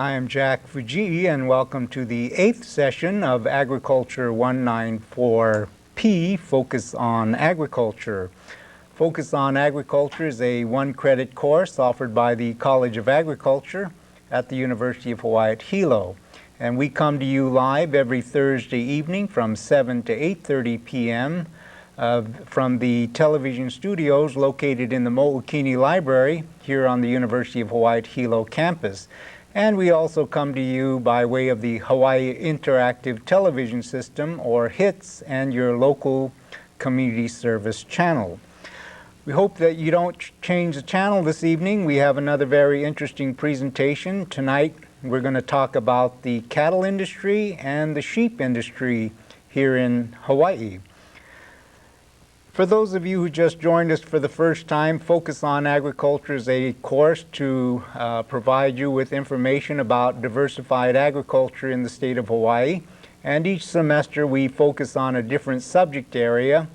I am Jack Fujii, and welcome to the 8th session of Agriculture 194P, Focus on Agriculture. Focus on Agriculture is a one-credit course offered by the College of Agriculture at the University of Hawaii at Hilo. And we come to you live every Thursday evening from 7 to 8:30 p.m. From the television studios located in the Mookini Library here on the University of Hawaii at Hilo campus. And we also come to you by way of the Hawaii Interactive Television System, or HITS, and your local community service channel. We hope that you don't change the channel this evening. We have another very interesting presentation. Tonight we're going to talk about the cattle industry and the sheep industry here in Hawaii. For those of you who just joined us for the first time, Focus on Agriculture is a course to provide you with information about diversified agriculture in the state of Hawaii. And each semester we focus on a different subject area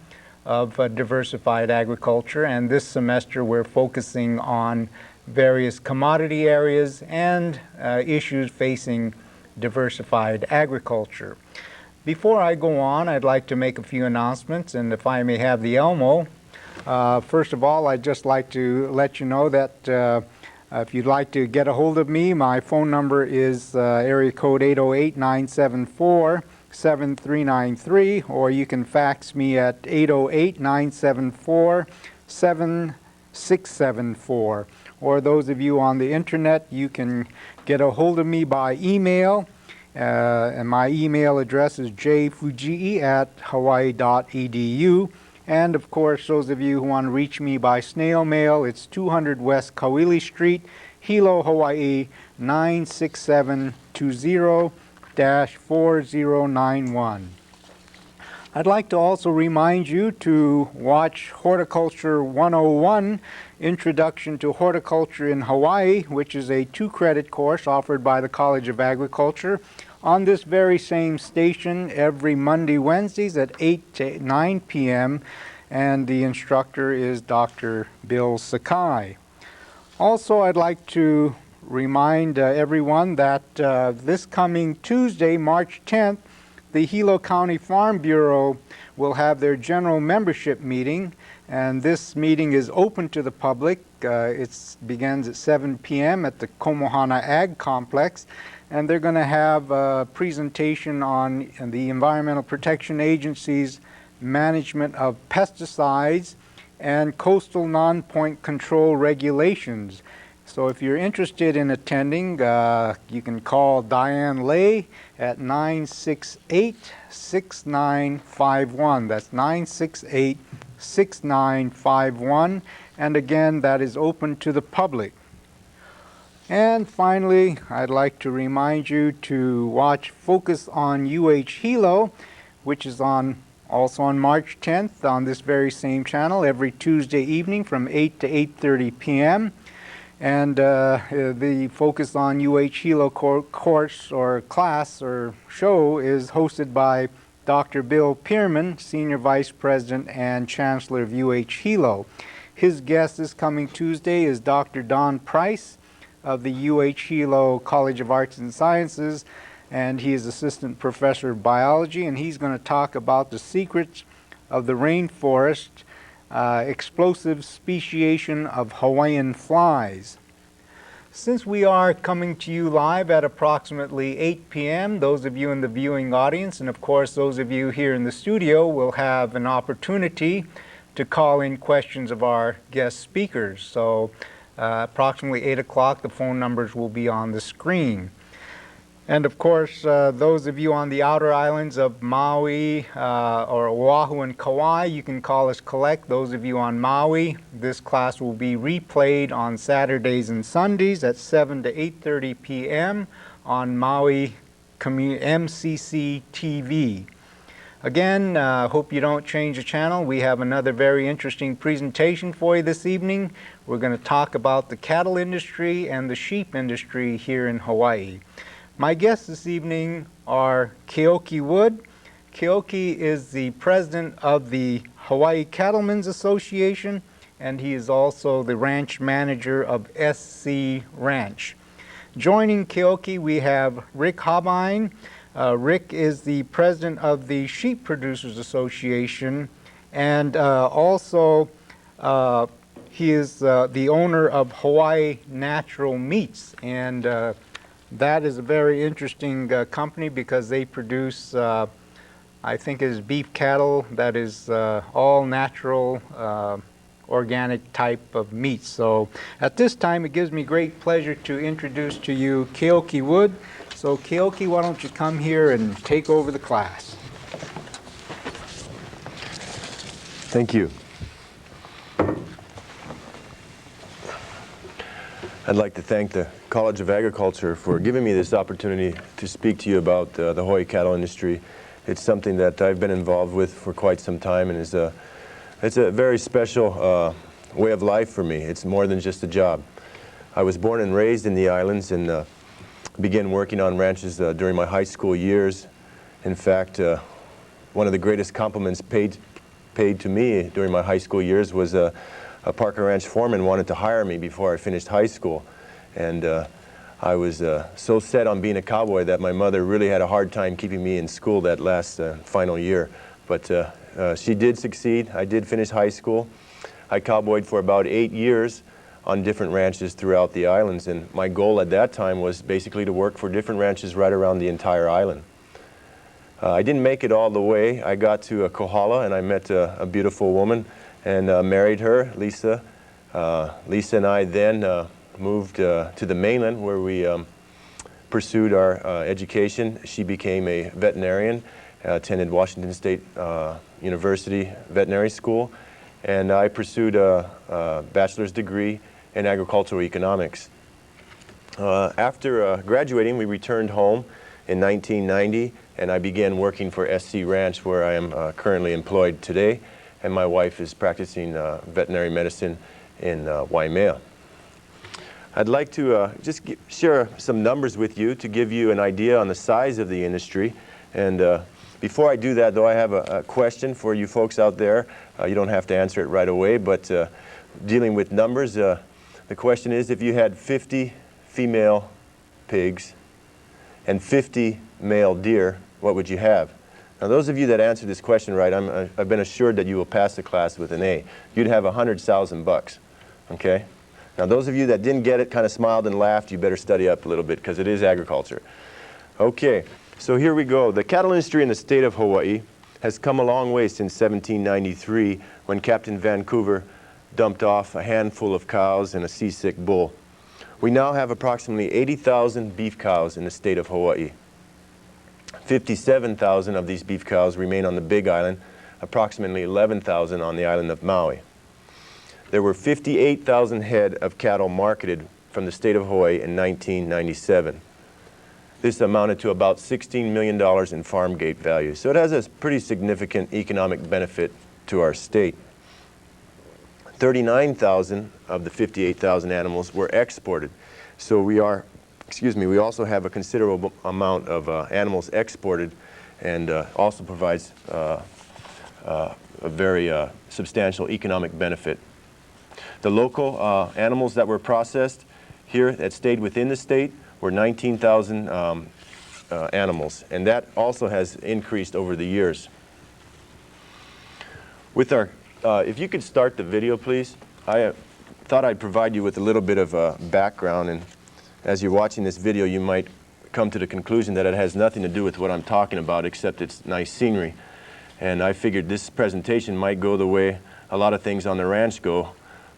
of diversified agriculture. And this semester we're focusing on various commodity areas and issues facing diversified agriculture. Before I go on, I'd like to make a few announcements, and if I may have the Elmo. First of all, I'd just like to let you know that if you'd like to get a hold of me, my phone number is area code 808-974-7393, or you can fax me at 808-974-7674. Or those of you on the internet, you can get a hold of me by email. And my email address is jfujii@hawaii.edu. And of course, those of you who want to reach me by snail mail, it's 200 West Kauili Street, Hilo, Hawaii, 96720-4091. I'd like to also remind you to watch Horticulture 101, Introduction to Horticulture in Hawaii, which is a 2-credit course offered by the College of Agriculture on this very same station every Monday, Wednesdays at 8 to 9 p.m. And the instructor is Dr. Bill Sakai. Also, I'd like to remind everyone that this coming Tuesday, March 10th, the Hilo County Farm Bureau will have their general membership meeting, and this meeting is open to the public. It begins at 7 p.m. at the Komohana Ag Complex, and they're going to have a presentation on the Environmental Protection Agency's management of pesticides and coastal non-point control regulations. So if you're interested in attending, you can call Diane Lay at 968-6951. That's 968-6951. And again, that is open to the public. And finally, I'd like to remind you to watch Focus on Hilo, which is also on March 10th on this very same channel every Tuesday evening from 8 to 8:30 p.m. And the Focus on Hilo course or class or show is hosted by Dr. Bill Pierman, Senior Vice President and Chancellor of Hilo. His guest this coming Tuesday is Dr. Don Price of the Hilo College of Arts and Sciences, and he is Assistant Professor of Biology, and he's going to talk about the secrets of the rainforest, explosive speciation of Hawaiian flies. Since we are coming to you live at approximately 8 p.m., those of you in the viewing audience, and of course those of you here in the studio, will have an opportunity to call in questions of our guest speakers. So approximately 8 o'clock, the phone numbers will be on the screen. And of course, those of you on the outer islands of Maui or Oahu and Kauai, you can call us collect. Those of you on Maui, this class will be replayed on Saturdays and Sundays at 7 to 8:30 p.m. on Maui MCC TV. Again, hope you don't change the channel. We have another very interesting presentation for you this evening. We're going to talk about the cattle industry and the sheep industry here in Hawaii. My guests this evening are Keoki Wood. Keoki is the president of the Hawaii Cattlemens Association, and he is also the ranch manager of SC Ranch. Joining Keoki, we have Rick Habein. Rick is the president of the Sheep Producers Association, and also he is the owner of Hawaii Natural Meats, and that is a very interesting company because they produce, I think it is beef cattle that is all natural, organic type of meat. So at this time, it gives me great pleasure to introduce to you Keoki Wood. So Keoki, why don't you come here and take over the class? Thank you. I'd like to thank the College of Agriculture for giving me this opportunity to speak to you about the Hawaii cattle industry. It's something that I've been involved with for quite some time, and it's a very special way of life for me. It's more than just a job. I was born and raised in the islands and began working on ranches during my high school years. In fact, one of the greatest compliments paid to me during my high school years was a Parker Ranch foreman wanted to hire me before I finished high school. And I was so set on being a cowboy that my mother really had a hard time keeping me in school that last final year. But she did succeed. I did finish high school. I cowboyed for about 8 years on different ranches throughout the islands, and my goal at that time was basically to work for different ranches right around the entire island. I didn't make it all the way. I got to Kohala and I met a beautiful woman and married her, Lisa. Lisa and I then moved to the mainland where we pursued our education. She became a veterinarian, attended Washington State University Veterinary School, and I pursued a bachelor's degree in agricultural economics. After graduating, we returned home in 1990, and I began working for SC Ranch, where I am currently employed today, and my wife is practicing veterinary medicine in Waimea. I'd like to just share some numbers with you to give you an idea on the size of the industry. And before I do that, though, I have a question for you folks out there. You don't have to answer it right away, but dealing with numbers, the question is, if you had 50 female pigs and 50 male deer, what would you have? Now, those of you that answer this question right, I've been assured that you will pass the class with an A. You'd have 100,000 bucks, okay? Now, those of you that didn't get it, kind of smiled and laughed, you better study up a little bit because it is agriculture. Okay, so here we go. The cattle industry in the state of Hawaii has come a long way since 1793 when Captain Vancouver dumped off a handful of cows and a seasick bull. We now have approximately 80,000 beef cows in the state of Hawaii. 57,000 of these beef cows remain on the Big Island, approximately 11,000 on the island of Maui. There were 58,000 head of cattle marketed from the state of Hawaii in 1997. This amounted to about $16 million in farm gate value, so it has a pretty significant economic benefit to our state. 39,000 of the 58,000 animals were exported, so we also have a considerable amount of animals exported, and also provides a very substantial economic benefit. The local animals that were processed here that stayed within the state were 19,000 animals, and that also has increased over the years. With our, if you could start the video, please. I thought I'd provide you with a little bit of background, and as you're watching this video, you might come to the conclusion that it has nothing to do with what I'm talking about, except it's nice scenery. And I figured this presentation might go the way a lot of things on the ranch go,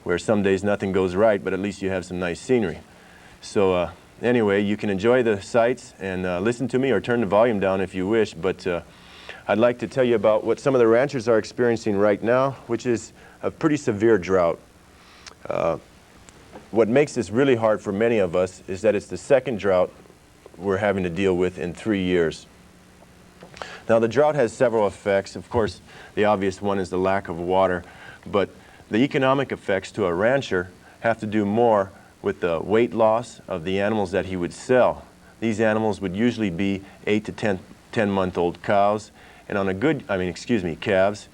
where some days nothing goes right, but at least you have some nice scenery. So anyway, you can enjoy the sights and listen to me, or turn the volume down if you wish, but I'd like to tell you about what some of the ranchers are experiencing right now, which is a pretty severe drought. What makes this really hard for many of us is that it's the second drought we're having to deal with in 3 years. Now, the drought has several effects. Of course, the obvious one is the lack of water, but the economic effects to a rancher have to do more with the weight loss of the animals that he would sell. These animals would usually be 8 to 10-month-old cows, and on a good, calves,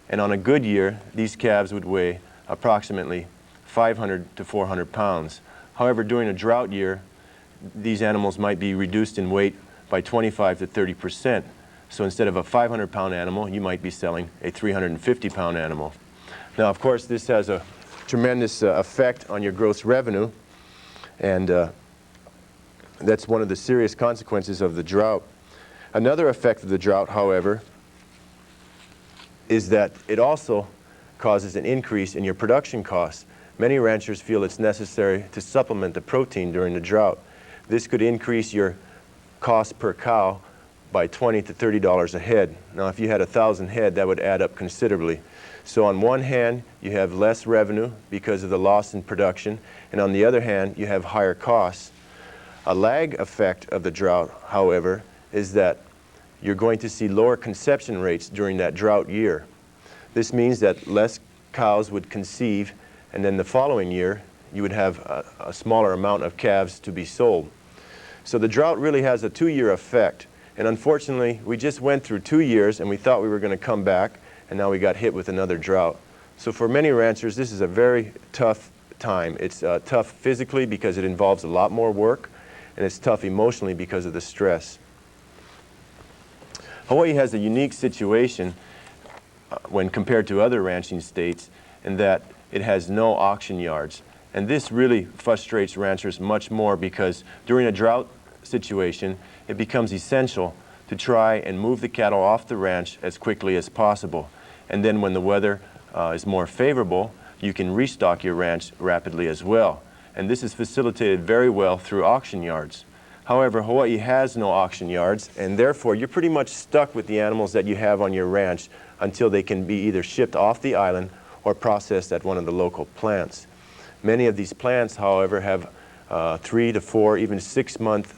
and on a good year, these calves would weigh approximately 500 to 400 pounds. However, during a drought year, these animals might be reduced in weight by 25 to 30%. So instead of a 500-pound animal, you might be selling a 350-pound animal. Now, of course, this has a tremendous effect on your gross revenue, and that's one of the serious consequences of the drought. Another effect of the drought, however, is that it also causes an increase in your production costs. Many ranchers feel it's necessary to supplement the protein during the drought. This could increase your cost per cow by $20 to $30 a head. Now, if you had 1,000 head, that would add up considerably. So on one hand, you have less revenue because of the loss in production, and on the other hand, you have higher costs. A lag effect of the drought, however, is that you're going to see lower conception rates during that drought year. This means that less cows would conceive, and then the following year, you would have a smaller amount of calves to be sold. So the drought really has a 2-year effect. And unfortunately, we just went through 2 years and we thought we were going to come back, and now we got hit with another drought. So for many ranchers, this is a very tough time. It's tough physically because it involves a lot more work, and it's tough emotionally because of the stress. Hawaii has a unique situation when compared to other ranching states in that it has no auction yards. And this really frustrates ranchers much more because during a drought situation, it becomes essential to try and move the cattle off the ranch as quickly as possible. And then when the weather is more favorable, you can restock your ranch rapidly as well. And this is facilitated very well through auction yards. However, Hawaii has no auction yards, and therefore you're pretty much stuck with the animals that you have on your ranch until they can be either shipped off the island or processed at one of the local plants. Many of these plants, however, have 3 to 4, even 6-month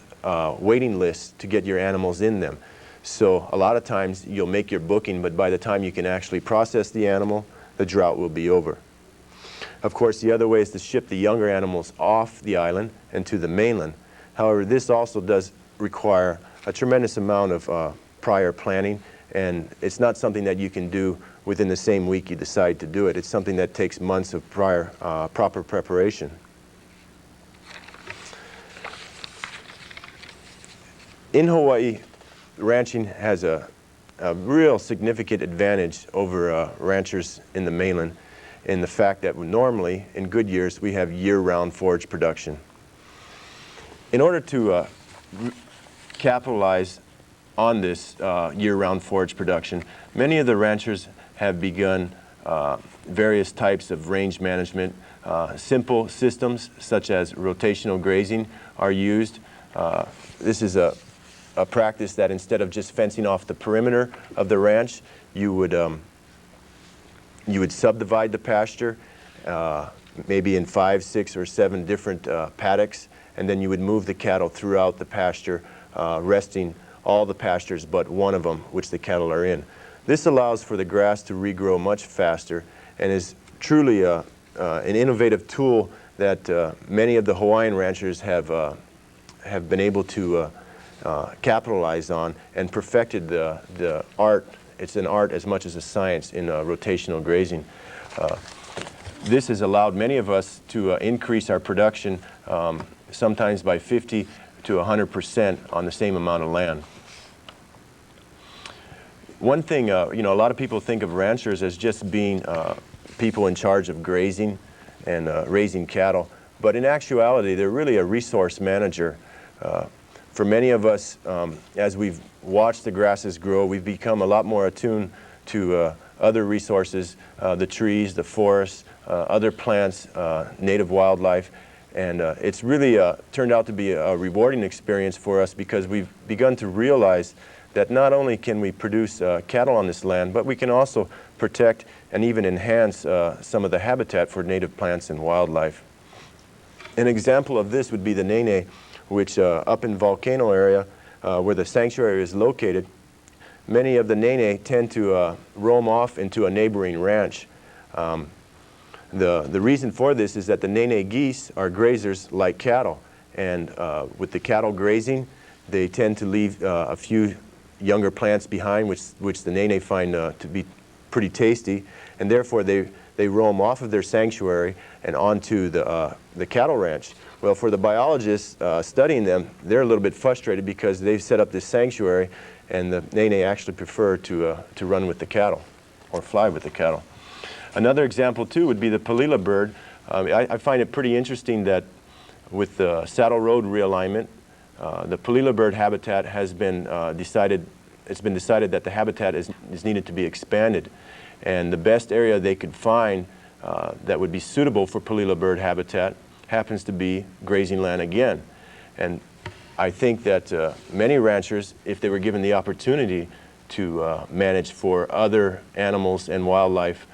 waiting lists to get your animals in them. So a lot of times you'll make your booking, but by the time you can actually process the animal, the drought will be over. Of course, the other way is to ship the younger animals off the island and to the mainland. However, this also does require a tremendous amount of prior planning, and it's not something that you can do within the same week you decide to do it. It's something that takes months of prior proper preparation. In Hawaii, ranching has a real significant advantage over ranchers in the mainland in the fact that normally, in good years, we have year-round forage production. In order to capitalize on this year-round forage production, many of the ranchers have begun various types of range management. Simple systems such as rotational grazing are used. This is a practice that instead of just fencing off the perimeter of the ranch, you would subdivide the pasture maybe in 5, 6, or 7 different paddocks, and then you would move the cattle throughout the pasture, resting all the pastures but one of them which the cattle are in. This allows for the grass to regrow much faster and is truly an innovative tool that many of the Hawaiian ranchers have been able to capitalize on and perfected the art. It's an art as much as a science in rotational grazing. This has allowed many of us to increase our production sometimes by 50 to 100% on the same amount of land. One thing, a lot of people think of ranchers as just being people in charge of grazing and raising cattle, but in actuality, they're really a resource manager. For many of us, as we've watched the grasses grow, we've become a lot more attuned to other resources, the trees, the forests, other plants, native wildlife, and it's really turned out to be a rewarding experience for us because we've begun to realize that not only can we produce cattle on this land, but we can also protect and even enhance some of the habitat for native plants and wildlife. An example of this would be the nene, which up in Volcano area, where the sanctuary is located, many of the nene tend to roam off into a neighboring ranch. The reason for this is that the nene geese are grazers like cattle, and with the cattle grazing, they tend to leave a few younger plants behind, which the nene find to be pretty tasty, and therefore they they roam off of their sanctuary and onto the cattle ranch. Well, for the biologists studying them, they're a little bit frustrated because they've set up this sanctuary and the nene actually prefer to run with the cattle or fly with the cattle. Another example too would be the palila bird. I find it pretty interesting that with the saddle road realignment, the palila bird habitat has been decided that the habitat is needed to be expanded. And the best area they could find that would be suitable for palila bird habitat happens to be grazing land again. And I think that many ranchers, if they were given the opportunity to manage for other animals and wildlife,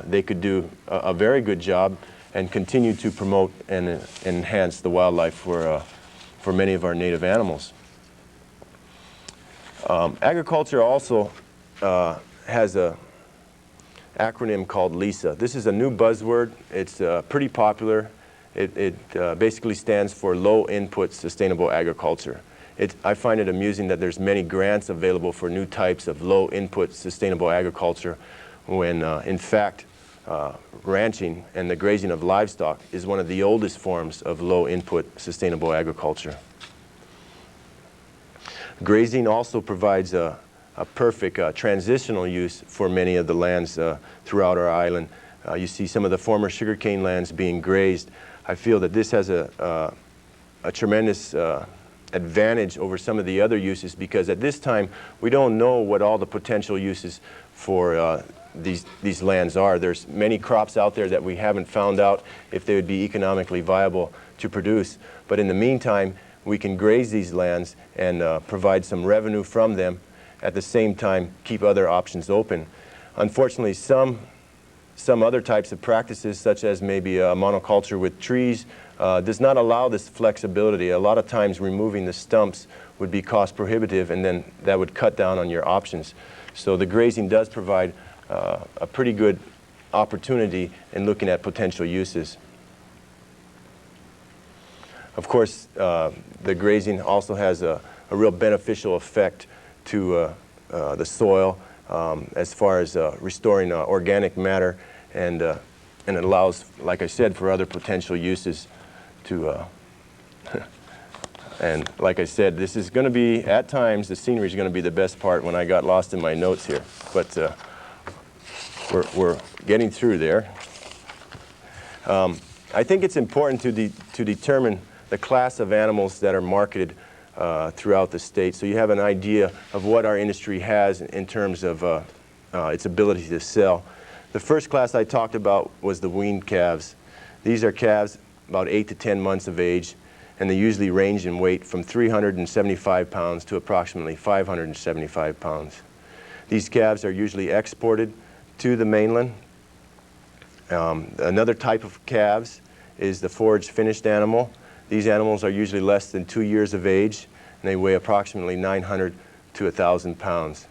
they could do a very good job and continue to promote and enhance the wildlife for many of our native animals. Agriculture also has an acronym called LISA. This is a new buzzword. It's pretty popular. It basically stands for Low Input Sustainable Agriculture. I find it amusing that there's many grants available for new types of low input sustainable agriculture when in fact ranching and the grazing of livestock is one of the oldest forms of low input sustainable agriculture. Grazing also provides a perfect transitional use for many of the lands throughout our island. You see some of the former sugarcane lands being grazed. I feel that this has a tremendous advantage over some of the other uses because at this time we don't know what all the potential uses for these lands are. There's many crops out there that we haven't found out if they would be economically viable to produce. But in the meantime, we can graze these lands and provide some revenue from them, at the same time keep other options open. Unfortunately, some other types of practices, such as maybe a monoculture with trees, does not allow this flexibility. A lot of times removing the stumps would be cost prohibitive, and then that would cut down on your options. So the grazing does provide a pretty good opportunity in looking at potential uses. Of course, the grazing also has a real beneficial effect to the soil as far as restoring organic matter, and it allows, like I said, for other potential uses to and like I said, this is going to be, at times, the scenery is going to be the best part when I got lost in my notes here. But we're getting through there. I think it's important to determine the class of animals that are marketed throughout the state, so you have an idea of what our industry has in terms of its ability to sell. The first class I talked about was the weaned calves. These are calves about 8 to 10 months of age, and they usually range in weight from 375 pounds to approximately 575 pounds. These calves are usually exported to the mainland. Another type of calves is the forage finished animal. These animals are usually less than 2 years of age, and they weigh approximately 900 to 1,000 pounds.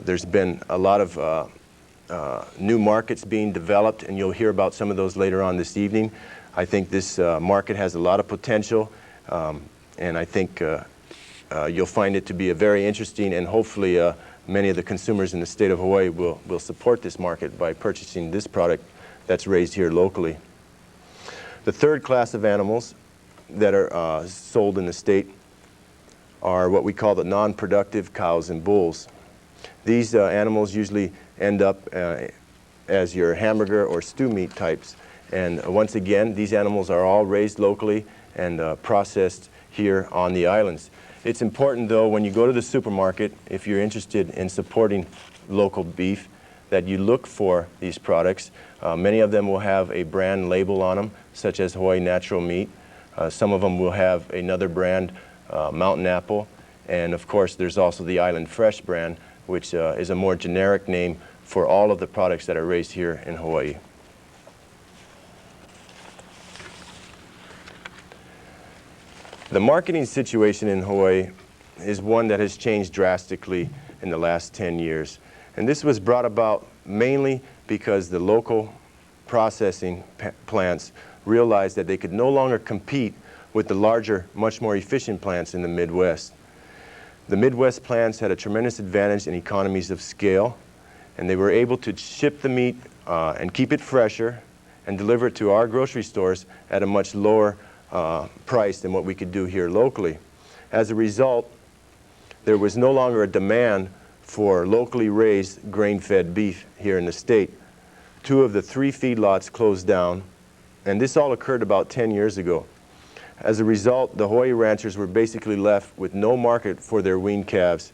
There's been a lot of new markets being developed, and you'll hear about some of those later on this evening. I think this market has a lot of potential, and I think you'll find it to be a very interesting, and hopefully many of the consumers in the state of Hawaii will support this market by purchasing this product that's raised here locally. The third class of animals that are sold in the state are what we call the non-productive cows and bulls. These animals usually end up as your hamburger or stew meat types. And once again, these animals are all raised locally and processed here on the islands. It's important, though, when you go to the supermarket, if you're interested in supporting local beef, that you look for these products. Many of them will have a brand label on them, such as Hawaii Natural Meat. Some of them will have another brand, Mountain Apple. And of course, there's also the Island Fresh brand, which is a more generic name for all of the products that are raised here in Hawaii. The marketing situation in Hawaii is one that has changed drastically in the last 10 years. And this was brought about mainly because the local processing plants realized that they could no longer compete with the larger, much more efficient plants in the Midwest. The Midwest plants had a tremendous advantage in economies of scale, and they were able to ship the meat and keep it fresher and deliver it to our grocery stores at a much lower price than what we could do here locally. As a result, there was no longer a demand for locally raised grain-fed beef here in the state. 2 of the 3 feedlots closed down, and this all occurred about 10 years ago. As a result, the Hawaii ranchers were basically left with no market for their weaned calves,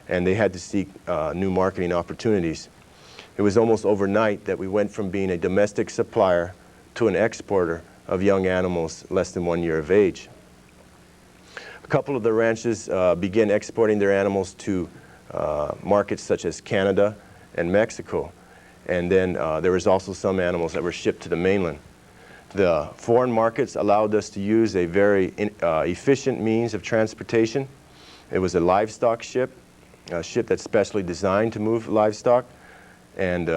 and they had to seek new marketing opportunities. It was almost overnight that we went from being a domestic supplier to an exporter of young animals less than 1 year of age. A couple of the ranches began exporting their animals to markets such as Canada and Mexico. And then there was also some animals that were shipped to the mainland. The foreign markets allowed us to use a very efficient means of transportation. It was a livestock ship, a ship that's specially designed to move livestock. And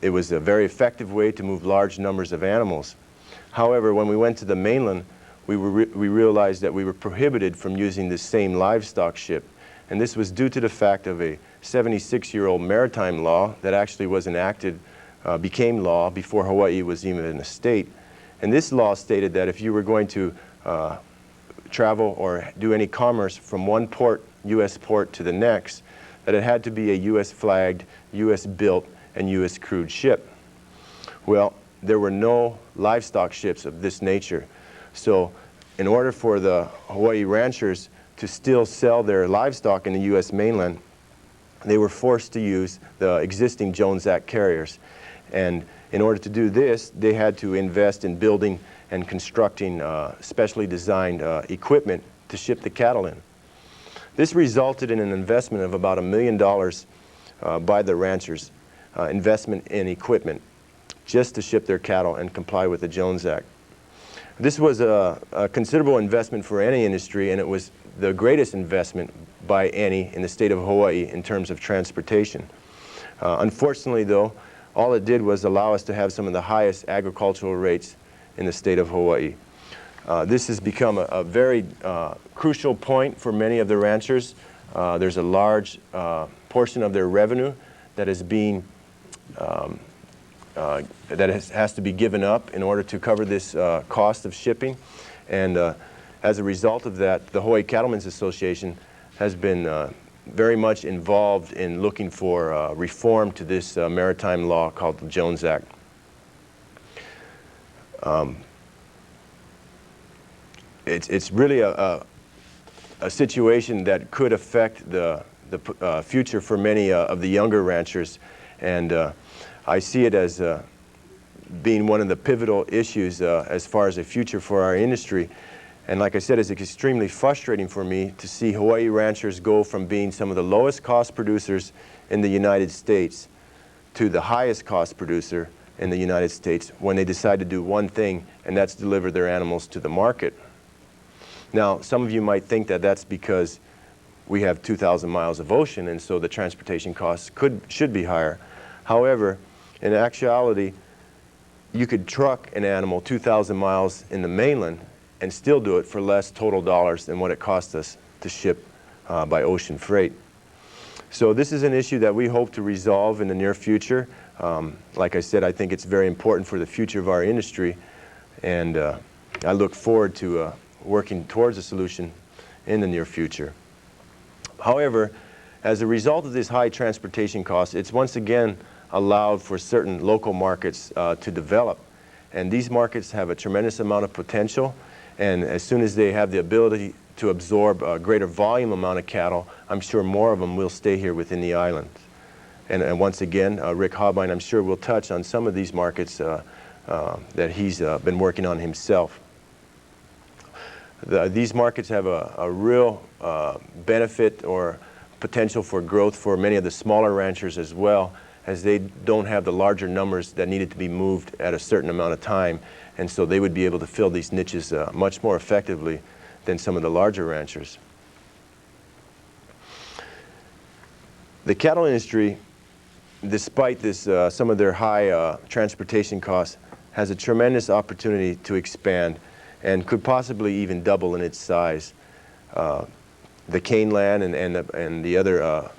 it was a very effective way to move large numbers of animals. However, when we went to the mainland, we realized that we were prohibited from using this same livestock ship. And this was due to the fact of a 76-year-old maritime law that actually was enacted, became law before Hawaii was even in a state. And this law stated that if you were going to travel or do any commerce from one port, U.S. port, to the next, that it had to be a U.S. flagged, U.S. built, and U.S. crewed ship. Well, there were no livestock ships of this nature. So in order for the Hawaii ranchers to still sell their livestock in the U.S. mainland, they were forced to use the existing Jones Act carriers. And in order to do this, they had to invest in building and constructing specially designed equipment to ship the cattle in. This resulted in an investment of about $1 million by the ranchers, investment in equipment, just to ship their cattle and comply with the Jones Act. This was a considerable investment for any industry, and it was the greatest investment by any in the state of Hawaii in terms of transportation. Unfortunately, though, all it did was allow us to have some of the highest agricultural rates in the state of Hawaii. This has become a very crucial point for many of the ranchers. There's a large portion of their revenue that is being has to be given up in order to cover this cost of shipping. And as a result of that, the Hawaii Cattlemen's Association has been very much involved in looking for reform to this maritime law called the Jones Act. It's really a situation that could affect the future for many of the younger ranchers, and I see it as being one of the pivotal issues as far as the future for our industry. And like I said, it's extremely frustrating for me to see Hawaii ranchers go from being some of the lowest cost producers in the United States to the highest cost producer in the United States when they decide to do one thing, and that's deliver their animals to the market. Now, some of you might think that that's because we have 2,000 miles of ocean, and so the transportation costs should be higher. However, in actuality, you could truck an animal 2,000 miles in the mainland and still do it for less total dollars than what it costs us to ship by ocean freight. So this is an issue that we hope to resolve in the near future. Like I said, I think it's very important for the future of our industry, and I look forward to working towards a solution in the near future. However, as a result of this high transportation costs, it's once again allowed for certain local markets to develop. And these markets have a tremendous amount of potential, and as soon as they have the ability to absorb a greater volume amount of cattle, I'm sure more of them will stay here within the island. And once again, Rick Habein, I'm sure, will touch on some of these markets that he's been working on himself. These markets have a real benefit or potential for growth for many of the smaller ranchers as well, as they don't have the larger numbers that needed to be moved at a certain amount of time, and so they would be able to fill these niches much more effectively than some of the larger ranchers. The cattle industry, despite this, some of their high transportation costs, has a tremendous opportunity to expand and could possibly even double in its size. The cane land and the other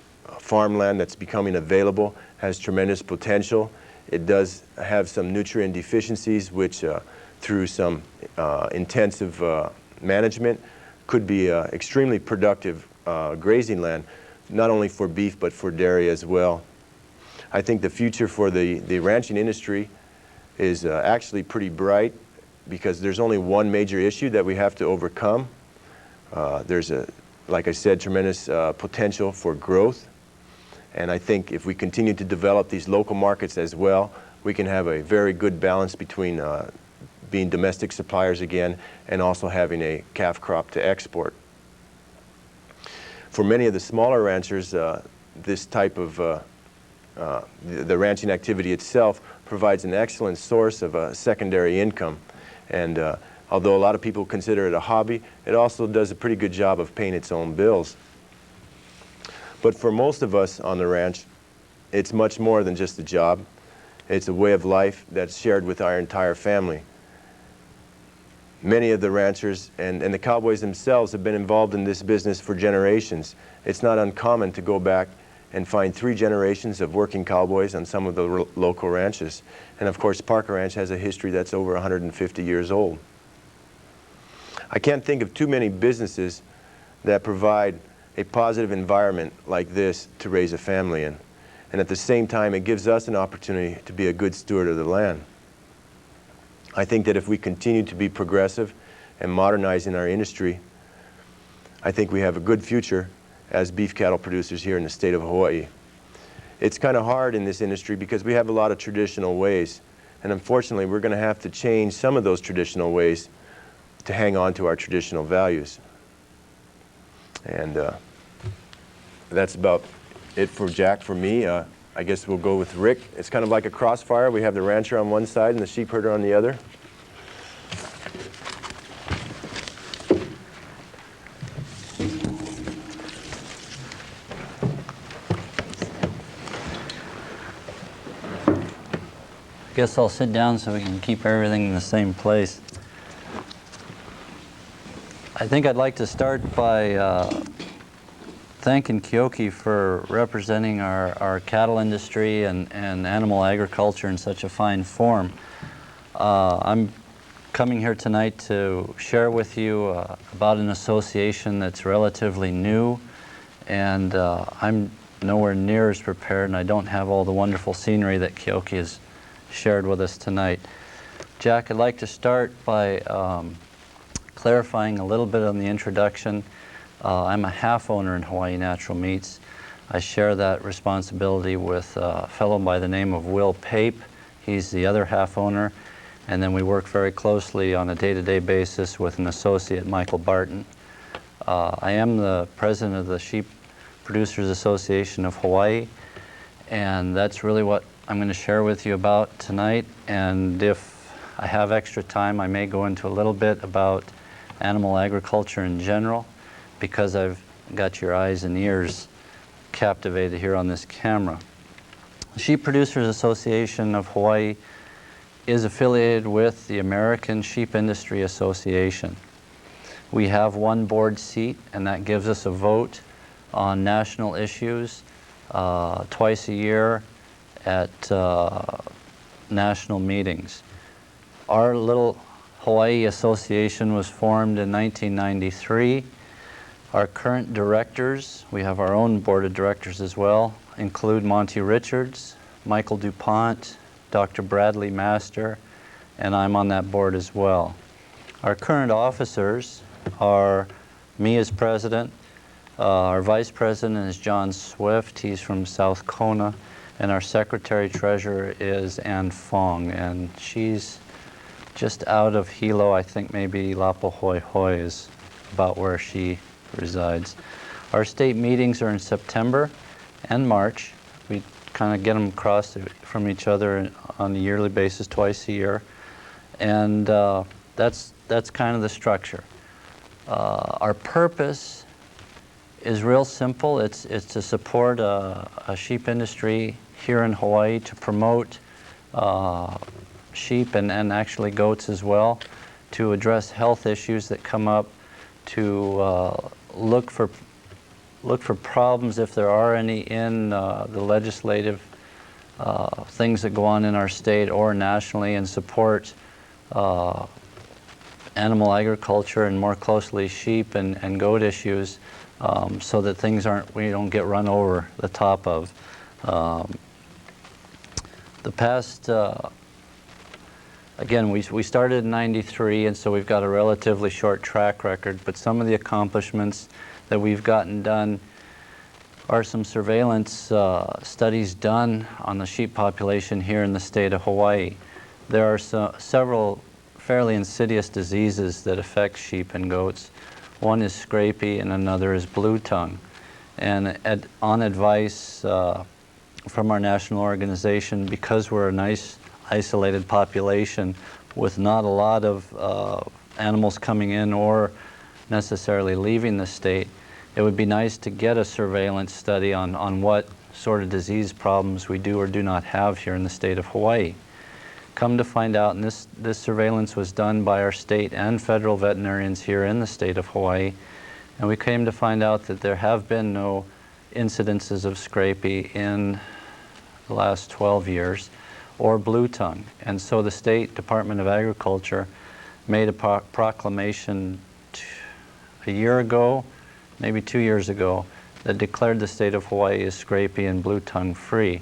farmland that's becoming available has tremendous potential. It does have some nutrient deficiencies, which through some intensive management could be extremely productive grazing land, not only for beef but for dairy as well. I think the future for the ranching industry is actually pretty bright, because there's only one major issue that we have to overcome. There's like I said, tremendous potential for growth. And I think if we continue to develop these local markets as well, we can have a very good balance between being domestic suppliers again and also having a calf crop to export. For many of the smaller ranchers, this type of the ranching activity itself provides an excellent source of secondary income. And although a lot of people consider it a hobby, it also does a pretty good job of paying its own bills. But for most of us on the ranch, it's much more than just a job. It's a way of life that's shared with our entire family. Many of the ranchers and the cowboys themselves have been involved in this business for generations. It's not uncommon to go back and find 3 generations of working cowboys on some of the local ranches. And of course, Parker Ranch has a history that's over 150 years old. I can't think of too many businesses that provide a positive environment like this to raise a family in. And at the same time, it gives us an opportunity to be a good steward of the land. I think that if we continue to be progressive and modernizing our industry, I think we have a good future as beef cattle producers here in the state of Hawaii. It's kind of hard in this industry because we have a lot of traditional ways, and unfortunately we're going to have to change some of those traditional ways to hang on to our traditional values. And that's about it for Jack, for me. I guess we'll go with Rick. It's kind of like a crossfire. We have the rancher on one side and the sheep herder on the other. I guess I'll sit down so we can keep everything in the same place. I think I'd like to start by thanking Keoki for representing our cattle industry and animal agriculture in such a fine form. I'm coming here tonight to share with you about an association that's relatively new, and I'm nowhere near as prepared, and I don't have all the wonderful scenery that Keoki has shared with us tonight. Jack, I'd like to start by clarifying a little bit on the introduction. I'm a half owner in Hawaii Natural Meats. I share that responsibility with a fellow by the name of Will Pape. He's the other half owner, and then we work very closely on a day-to-day basis with an associate, Michael Barton. I am the president of the Sheep Producers Association of Hawaii, and that's really what I'm going to share with you about tonight. And if I have extra time, I may go into a little bit about animal agriculture in general, because I've got your eyes and ears captivated here on this camera. The Sheep Producers Association of Hawaii is affiliated with the American Sheep Industry Association. We have one board seat, and that gives us a vote on national issues twice a year at national meetings. Our little Hawaii Association was formed in 1993. Our current directors, we have our own board of directors as well, include Monty Richards, Michael DuPont, Dr. Bradley Master, and I'm on that board as well. Our current officers are me as president, our vice president is John Swift, he's from South Kona, and our secretary treasurer is Ann Fong, and she's just out of Hilo. I think maybe Lapahoihoi is about where she resides. Our state meetings are in September and March. We kind of get them across from each other on a yearly basis, twice a year, and that's kind of the structure. Our purpose is real simple. It's to support a sheep industry here in Hawaii, to promote sheep and actually goats as well, to address health issues that come up, to look for look for problems, if there are any, in the legislative things that go on in our state or nationally, and support animal agriculture and more closely sheep and goat issues, so that we don't get run over the top of. The past, again, we started in '93, and so we've got a relatively short track record, but some of the accomplishments that we've gotten done are some surveillance studies done on the sheep population here in the state of Hawaii. There are several fairly insidious diseases that affect sheep and goats. One is scrapie and another is blue tongue. And on advice from our national organization, because we're a nice isolated population with not a lot of animals coming in or necessarily leaving the state, it would be nice to get a surveillance study on what sort of disease problems we do or do not have here in the state of Hawaii. Come to find out, and this surveillance was done by our state and federal veterinarians here in the state of Hawaii, and we came to find out that there have been no incidences of scrapie in the last 12 years, or blue tongue. And so the State Department of Agriculture made a proclamation a year ago, maybe 2 years ago, that declared the state of Hawaii as scrapie and blue tongue free.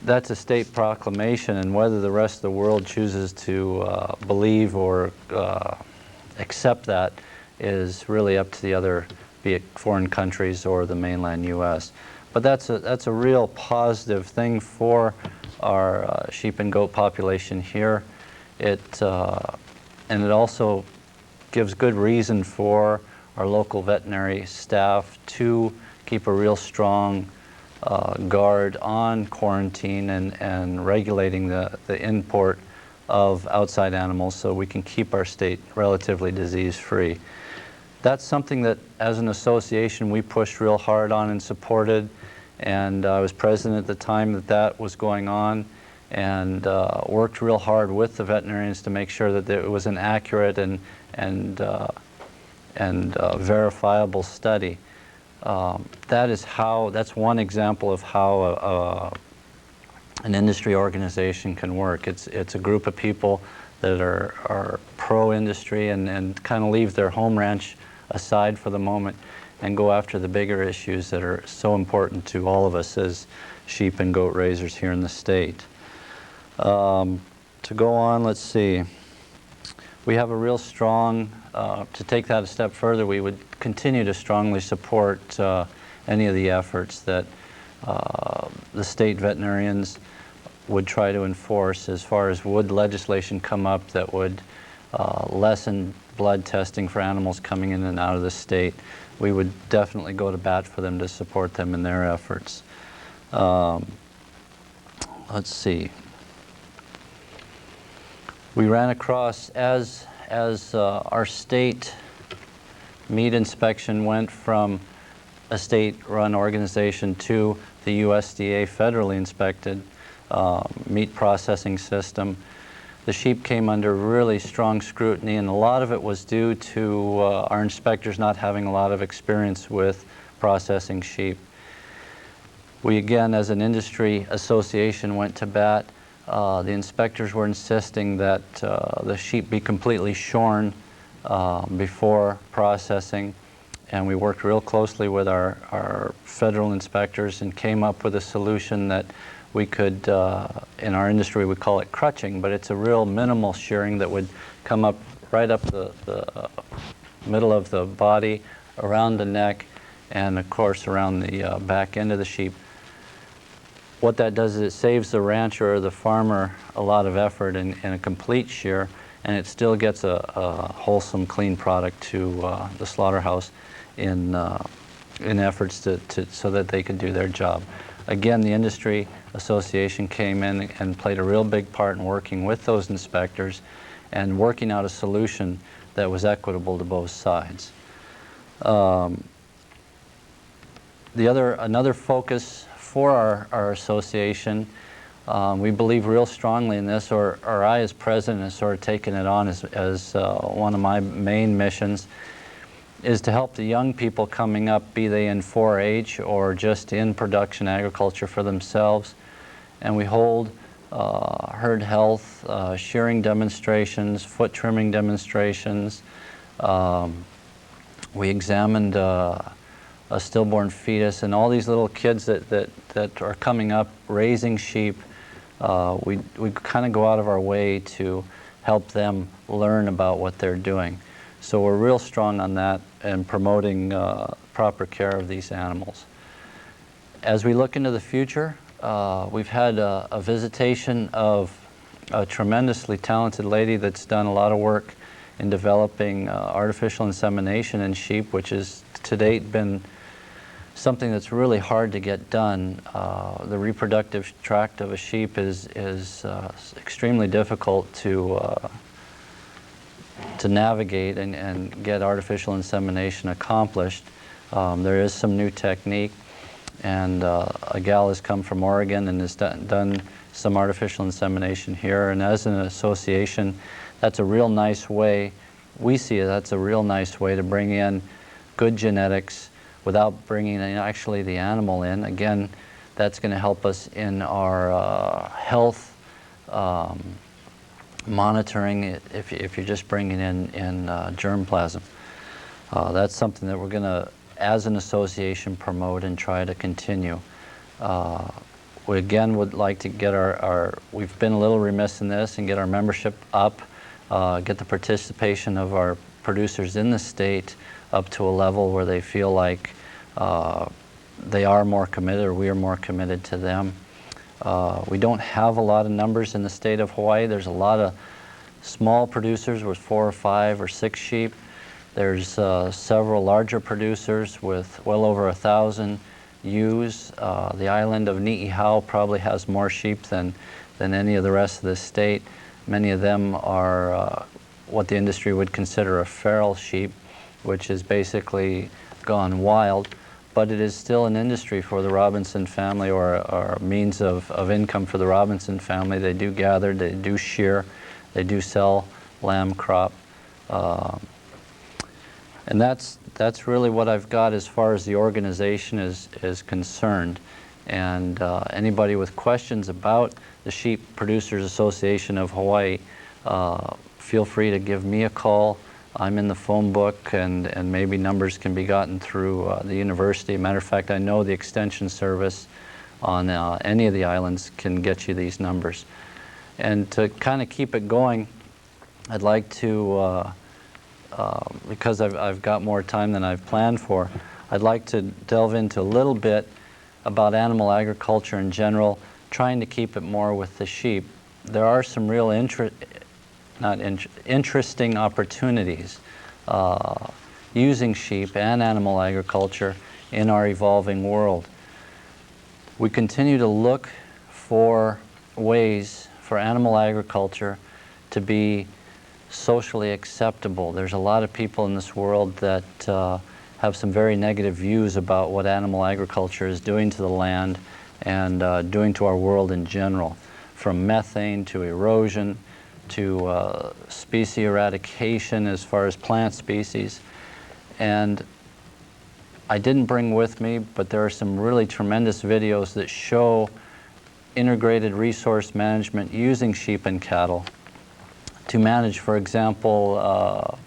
That's a state proclamation, and whether the rest of the world chooses to believe or accept that is really up to the other, be it foreign countries or the mainland U.S. But that's a real positive thing for our sheep and goat population here. And it also gives good reason for our local veterinary staff to keep a real strong guard on quarantine and regulating the import of outside animals so we can keep our state relatively disease-free. That's something that, as an association, we pushed real hard on and supported, and I was president at the time that was going on, and worked real hard with the veterinarians to make sure that it was an accurate and verifiable study. That's one example of how an industry organization can work. It's a group of people that are pro-industry and kind of leave their home ranch aside for the moment and go after the bigger issues that are so important to all of us as sheep and goat raisers here in the state. To go on, let's see. We have a real strong, to take that a step further, we would continue to strongly support any of the efforts that the state veterinarians would try to enforce, as far as would legislation come up that would lessen blood testing for animals coming in and out of the state. We would definitely go to bat for them to support them in their efforts. Let's see. We ran across, as our state meat inspection went from a state-run organization to the USDA federally inspected meat processing system, the sheep came under really strong scrutiny, and a lot of it was due to our inspectors not having a lot of experience with processing sheep. We again, as an industry association, went to bat. The inspectors were insisting that the sheep be completely shorn before processing, and we worked real closely with our federal inspectors and came up with a solution that we could, in our industry we call it crutching, but it's a real minimal shearing that would come up right up the middle of the body, around the neck, and of course around the back end of the sheep. What that does is it saves the rancher or the farmer a lot of effort in a complete shear, and it still gets a wholesome, clean product to the slaughterhouse in efforts so that they could do their job. Again, the industry association came in and played a real big part in working with those inspectors and working out a solution that was equitable to both sides. Another focus for our association, we believe real strongly in this, or I as president has sort of taken it on as one of my main missions, is to help the young people coming up, be they in 4-H or just in production agriculture for themselves. And we hold herd health, shearing demonstrations, foot trimming demonstrations. We examined a stillborn fetus, and all these little kids that are coming up raising sheep. We kind of go out of our way to help them learn about what they're doing. So we're real strong on that and promoting proper care of these animals. As we look into the future, we've had a visitation of a tremendously talented lady that's done a lot of work in developing artificial insemination in sheep, which has to date been something that's really hard to get done. The reproductive tract of a sheep is extremely difficult to navigate and get artificial insemination accomplished. There is some new technique, and a gal has come from Oregon and has done some artificial insemination here, and as an association, that's a real nice way, we see it, that's a real nice way to bring in good genetics without bringing in actually the animal in. Again, that's going to help us in our health monitoring if you're just bringing in germplasm. That's something that we're going to, as an association, promote and try to continue. We again would like to get we've been a little remiss in this, and get our membership up, get the participation of our producers in the state up to a level where they feel like they are more committed, or we are more committed to them. We don't have a lot of numbers in the state of Hawaii. There's a lot of small producers with 4 or 5 or 6 sheep. There's several larger producers with well over 1,000 ewes. The island of Ni'ihau probably has more sheep than any of the rest of the state. Many of them are what the industry would consider a feral sheep, which is basically gone wild. But it is still an industry for the Robinson family, or a means of income for the Robinson family. They do gather, they do shear, they do sell lamb crop. And that's really what I've got as far as the organization is concerned. And anybody with questions about the Sheep Producers Association of Hawaii, feel free to give me a call. I'm in the phone book, and maybe numbers can be gotten through the university. Matter of fact, I know the extension service on any of the islands can get you these numbers. And to kind of keep it going, I'd like to, because I've got more time than I've planned for, I'd like to delve into a little bit about animal agriculture in general, trying to keep it more with the sheep. There are some real interesting opportunities using sheep and animal agriculture in our evolving world. We continue to look for ways for animal agriculture to be socially acceptable. There's a lot of people in this world that have some very negative views about what animal agriculture is doing to the land and doing to our world in general, from methane to erosion to species eradication as far as plant species. And I didn't bring with me, but there are some really tremendous videos that show integrated resource management using sheep and cattle to manage, for example,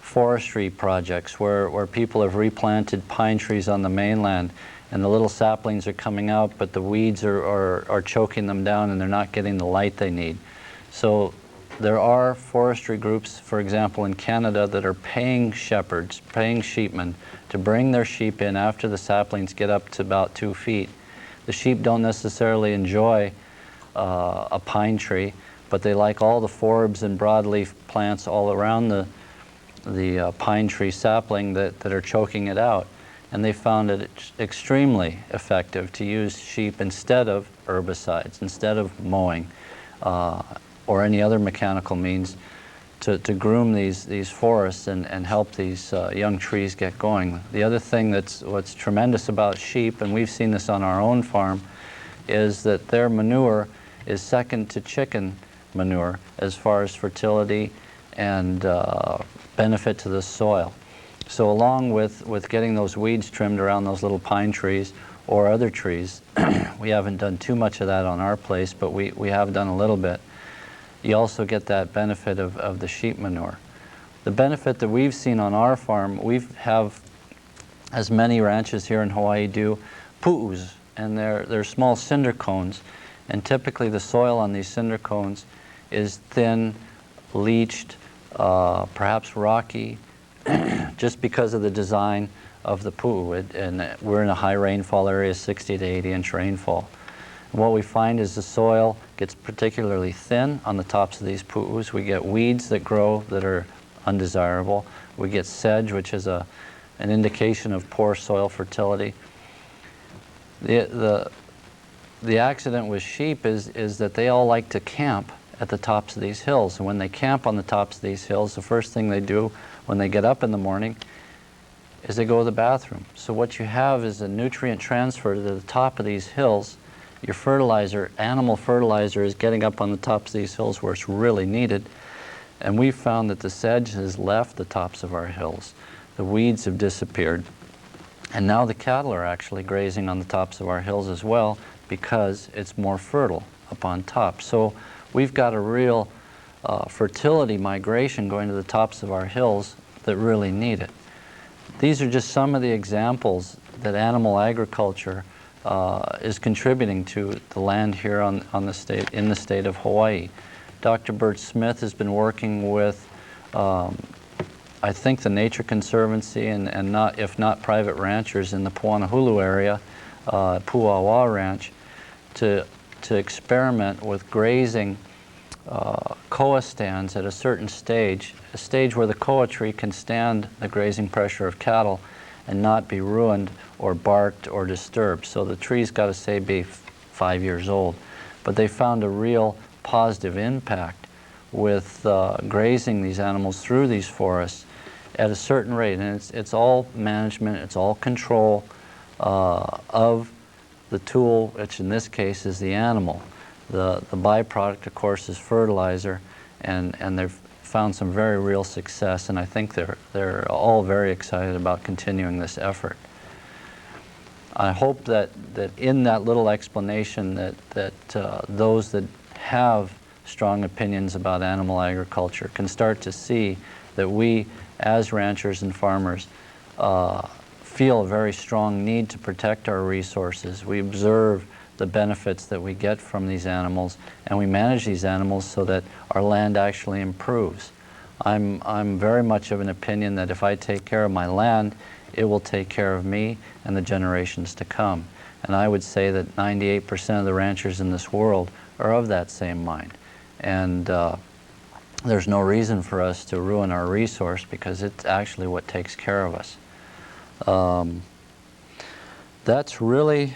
forestry projects where people have replanted pine trees on the mainland, and the little saplings are coming out, but the weeds are choking them down, and they're not getting the light they need. So there are forestry groups, for example, in Canada, that are paying shepherds, paying sheepmen to bring their sheep in after the saplings get up to about 2 feet. The sheep don't necessarily enjoy a pine tree, but they like all the forbs and broadleaf plants all around the pine tree sapling that are choking it out. And they found it extremely effective to use sheep instead of herbicides, instead of mowing, or any other mechanical means to groom these forests and help these young trees get going. The other thing what's tremendous about sheep, and we've seen this on our own farm, is that their manure is second to chicken manure as far as fertility and benefit to the soil. So along with getting those weeds trimmed around those little pine trees or other trees, we haven't done too much of that on our place, but we have done a little bit. You also get that benefit of the sheep manure. The benefit that we've seen on our farm, we have, as many ranches here in Hawaii do, pu'us, and they're small cinder cones, and typically the soil on these cinder cones is thin, leached, perhaps rocky, just because of the design of the pu'u. And we're in a high rainfall area, 60 to 80 inch rainfall. And what we find is the soil gets particularly thin on the tops of these pu'us. We get weeds that grow that are undesirable. We get sedge, which is an indication of poor soil fertility. The accident with sheep is that they all like to camp at the tops of these hills. And when they camp on the tops of these hills, the first thing they do when they get up in the morning is they go to the bathroom. So what you have is a nutrient transfer to the top of these hills. Your fertilizer, animal fertilizer, is getting up on the tops of these hills where it's really needed. And we've found that the sedge has left the tops of our hills. The weeds have disappeared. And now the cattle are actually grazing on the tops of our hills as well because it's more fertile up on top. So we've got a real fertility migration going to the tops of our hills that really need it. These are just some of the examples that animal agriculture is contributing to the land here in the state of Hawaii. Dr. Bert Smith has been working with, I think, the Nature Conservancy and not, if not private ranchers in the Puanahulu area, Puawa Ranch, to experiment with grazing koa stands at a certain stage, a stage where the koa tree can stand the grazing pressure of cattle and not be ruined or barked or disturbed. So the tree's got to say be 5 years old. But they found a real positive impact with grazing these animals through these forests at a certain rate. And it's all management, it's all control of the tool, which in this case is the animal. The byproduct, of course, is fertilizer, and they've found some very real success, and I think they're all very excited about continuing this effort. I hope that in that little explanation that those that have strong opinions about animal agriculture can start to see that we, as ranchers and farmers, feel a very strong need to protect our resources. We observe the benefits that we get from these animals, and we manage these animals so that our land actually improves. I'm very much of an opinion that if I take care of my land, it will take care of me and the generations to come. And I would say that 98% of the ranchers in this world are of that same mind. And there's no reason for us to ruin our resource because it's actually what takes care of us. That's really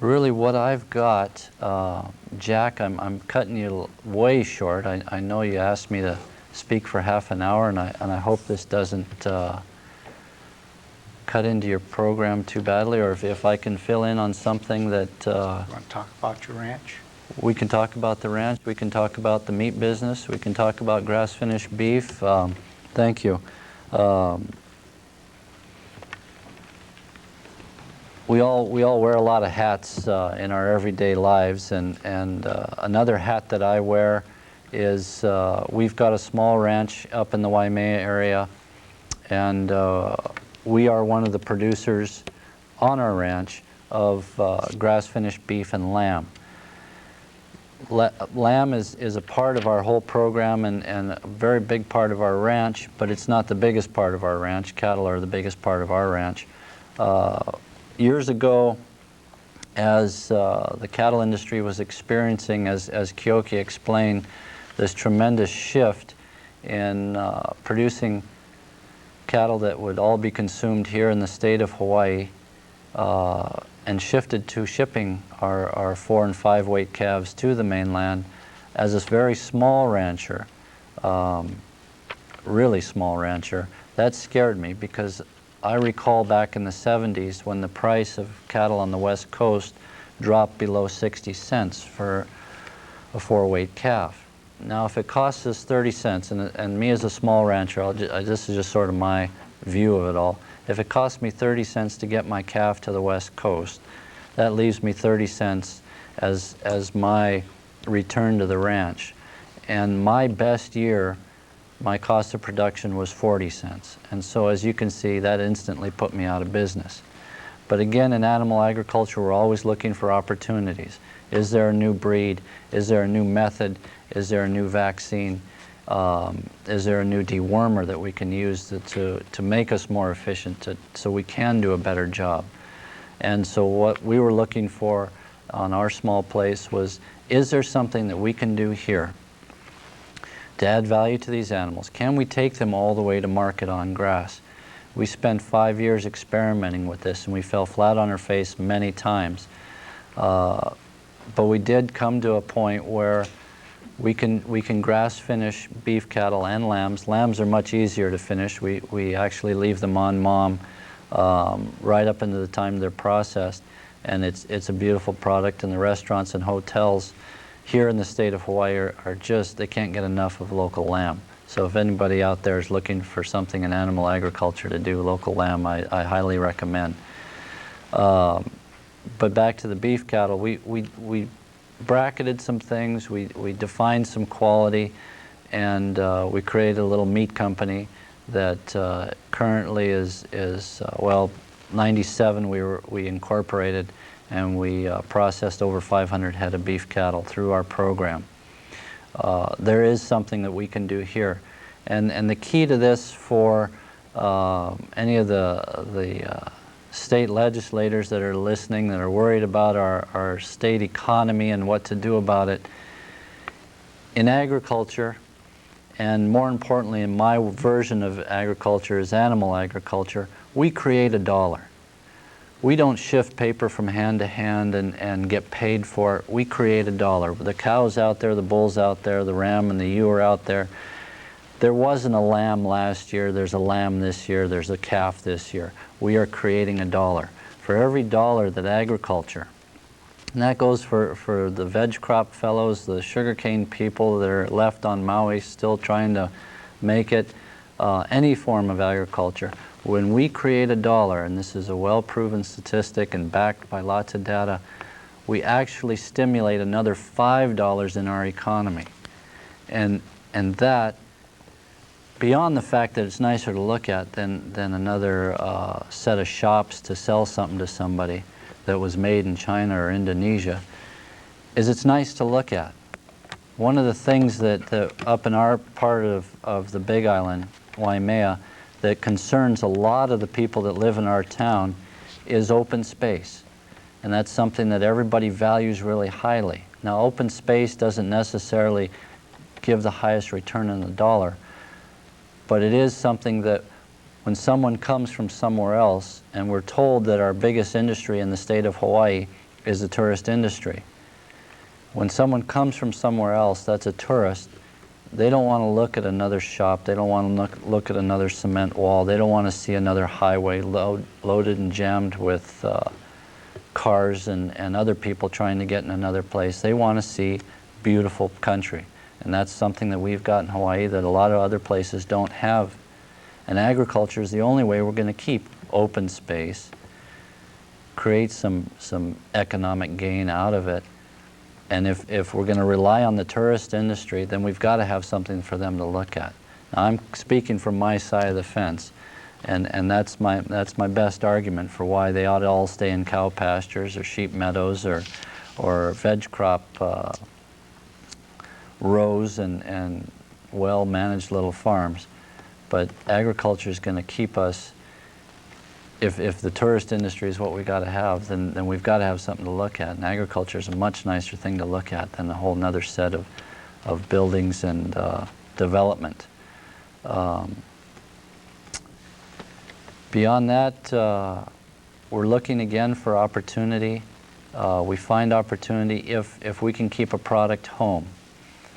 what I've got. Jack, I'm cutting you way short. I know you asked me to speak for half an hour, and I hope this doesn't cut into your program too badly, or if I can fill in on something that... You want to talk about your ranch? We can talk about the ranch, we can talk about the meat business, we can talk about grass-finished beef. Thank you. We all wear a lot of hats in our everyday lives, and another hat that I wear is we've got a small ranch up in the Waimea area, and we are one of the producers on our ranch of grass-finished beef and lamb. Lamb is a part of our whole program and a very big part of our ranch, but it's not the biggest part of our ranch. Cattle are the biggest part of our ranch. Years ago, as the cattle industry was experiencing, as Keoki explained, this tremendous shift in producing cattle that would all be consumed here in the state of Hawaii, and shifted to shipping our 4 and 5 weight calves to the mainland. As this very small rancher, really small rancher, that scared me because I recall back in the 70s when the price of cattle on the West Coast dropped below 60 cents for a 4-weight calf. Now if it costs us 30 cents, and me as a small rancher, this is just sort of my view of it all. If it costs me 30 cents to get my calf to the West Coast, that leaves me 30 cents as my return to the ranch. And my best year, my cost of production was 40 cents. And so as you can see, that instantly put me out of business. But again, in animal agriculture, we're always looking for opportunities. Is there a new breed? Is there a new method? Is there a new vaccine? Is there a new dewormer that we can use to make us more efficient, so we can do a better job? And so what we were looking for on our small place was, is there something that we can do here to add value to these animals? Can we take them all the way to market on grass? We spent 5 years experimenting with this, and we fell flat on our face many times. But we did come to a point where we can grass finish beef cattle and lambs. Lambs are much easier to finish. We actually leave them on mom right up into the time they're processed, and it's a beautiful product. And the restaurants and hotels here in the state of Hawaii are just, they can't get enough of local lamb. So if anybody out there is looking for something in animal agriculture to do, local lamb I highly recommend. But back to the beef cattle, we bracketed some things, we defined some quality, and we created a little meat company that currently is well, 97 we incorporated, and we processed over 500 head of beef cattle through our program. There is something that we can do here, and the key to this for any of the state legislators that are listening, that are worried about our state economy and what to do about it, in agriculture, and more importantly in my version of agriculture is animal agriculture, we create a dollar. We don't shift paper from hand to hand and get paid for it. We create a dollar. The cow's out there, the bull's out there, the ram and the ewe are out there. There wasn't a lamb last year, there's a lamb this year, there's a calf this year. We are creating a dollar. For every dollar that agriculture, and that goes for the veg crop fellows, the sugarcane people that are left on Maui still trying to make it, any form of agriculture. When we create a dollar, and this is a well-proven statistic and backed by lots of data, we actually stimulate another $5 in our economy. And that, beyond the fact that it's nicer to look at than another set of shops to sell something to somebody that was made in China or Indonesia, is it's nice to look at. One of the things that up in our part of the Big Island, Waimea, that concerns a lot of the people that live in our town is open space. And that's something that everybody values really highly. Now, open space doesn't necessarily give the highest return on the dollar, but it is something that when someone comes from somewhere else, and we're told that our biggest industry in the state of Hawaii is the tourist industry. When someone comes from somewhere else, that's a tourist, they don't want to look at another shop, they don't want to look at another cement wall, they don't want to see another highway loaded and jammed with cars and other people trying to get in another place. They want to see beautiful country. And that's something that we've got in Hawaii that a lot of other places don't have. And agriculture is the only way we're going to keep open space, create some economic gain out of it. And if we're going to rely on the tourist industry, then we've got to have something for them to look at. Now, I'm speaking from my side of the fence, and that's my best argument for why they ought to all stay in cow pastures or sheep meadows or veg crop rows and well-managed little farms. But agriculture is going to keep us, if the tourist industry is what we got to have, then we've got to have something to look at. And agriculture is a much nicer thing to look at than a whole nother set of buildings and development. Beyond that, we're looking again for opportunity. We find opportunity if we can keep a product home.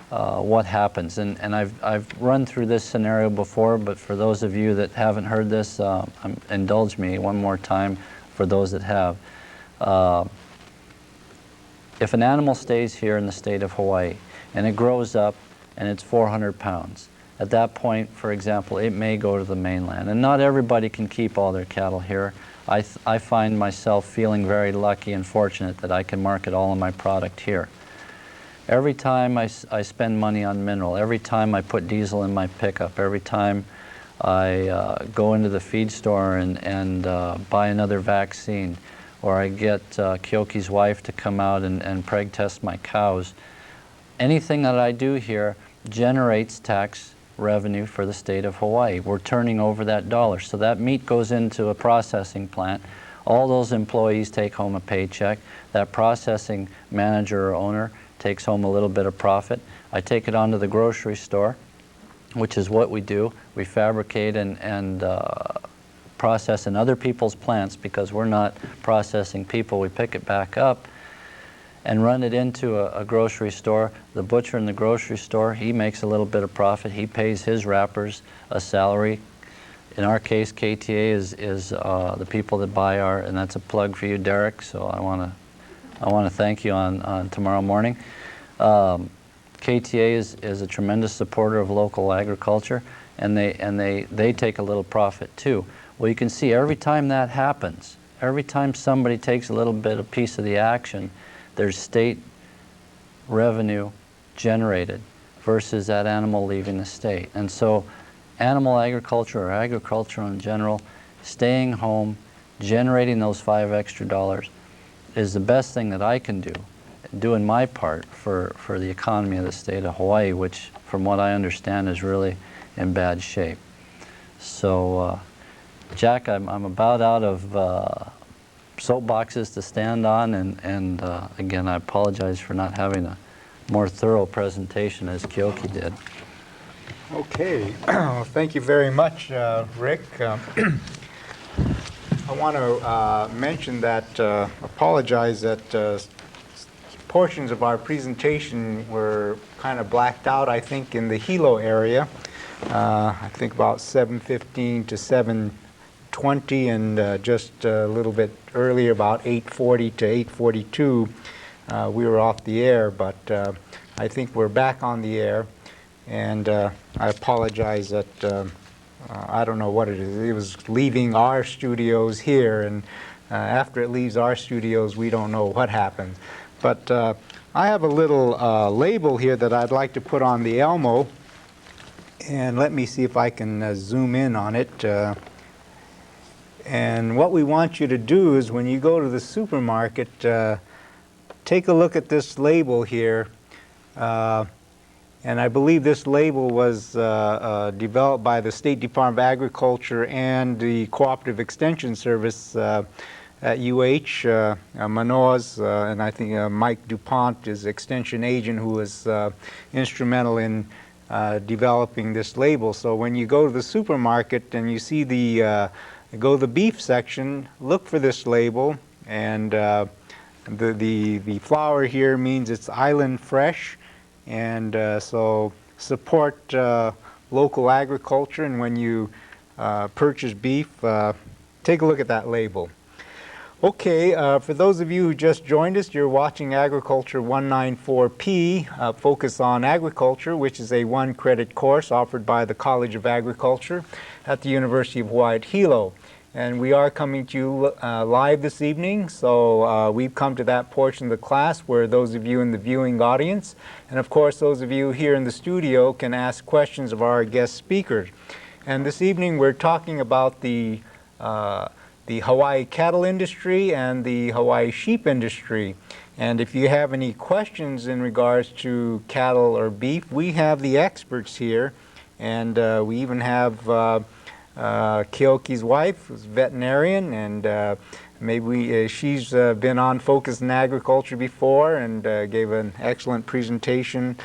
What happens? And I've run through this scenario before, but for those of you that haven't heard this, indulge me one more time for those that have. If an animal stays here in the state of Hawaii and it grows up and it's 400 pounds, At that point, for example, it may go to the mainland. And not everybody can keep all their cattle here. I find myself feeling very lucky and fortunate that I can market all of my product here. Every time I spend money on mineral, every time I put diesel in my pickup, every time I go into the feed store and buy another vaccine, or I get Keoki's wife to come out and preg test my cows, anything that I do here generates tax revenue for the state of Hawaii. We're turning over that dollar. So that meat goes into a processing plant. All those employees take home a paycheck. That processing manager or owner takes home a little bit of profit. I take it on to the grocery store, which is what we do. We fabricate and process in other people's plants because we're not processing people. We pick it back up and run it into a grocery store. The butcher in the grocery store, he makes a little bit of profit. He pays his wrappers a salary. In our case, KTA is the people that buy our, and that's a plug for you, Derek, so I want to thank you on tomorrow morning. KTA is a tremendous supporter of local agriculture, and they take a little profit too. Well, you can see every time that happens, every time somebody takes a little bit of piece of the action, there's state revenue generated versus that animal leaving the state. And so animal agriculture or agriculture in general, staying home, generating those $5 extra is the best thing that I can do, doing my part for the economy of the state of Hawaii, which from what I understand is really in bad shape. So Jack, I'm about out of soapboxes to stand on, and again, I apologize for not having a more thorough presentation as Keoki did. Okay, well, thank you very much, Rick. I want to mention that, apologize that portions of our presentation were kind of blacked out, I think, in the Hilo area. I think about 7:15 to 7:20, and just a little bit earlier, about 8:40 to 8:42, we were off the air, but I think we're back on the air, and I apologize that I don't know what it is. It was leaving our studios here, and after it leaves our studios, we don't know what happens. But I have a little label here that I'd like to put on the Elmo, and let me see if I can zoom in on it. And what we want you to do is when you go to the supermarket, take a look at this label here. And I believe this label was developed by the State Department of Agriculture and the Cooperative Extension Service at UH, Manoa's, and I think Mike DuPont is extension agent who was instrumental in developing this label. So when you go to the supermarket and you see the go to the beef section, look for this label, and the flower here means it's island fresh, and so support local agriculture, and when you purchase beef, take a look at that label. Okay, for those of you who just joined us, you're watching Agriculture 194P, Focus on Agriculture, which is a one-credit course offered by the College of Agriculture at the University of Hawaii at Hilo. And we are coming to you live this evening, so we've come to that portion of the class where those of you in the viewing audience, and of course those of you here in the studio, can ask questions of our guest speakers. And this evening we're talking about the Hawaii cattle industry and the Hawaii sheep industry. And if you have any questions in regards to cattle or beef, we have the experts here, and we even have Keoki's wife, who's a veterinarian, and maybe she's been on Focus in Agriculture before and gave an excellent presentation.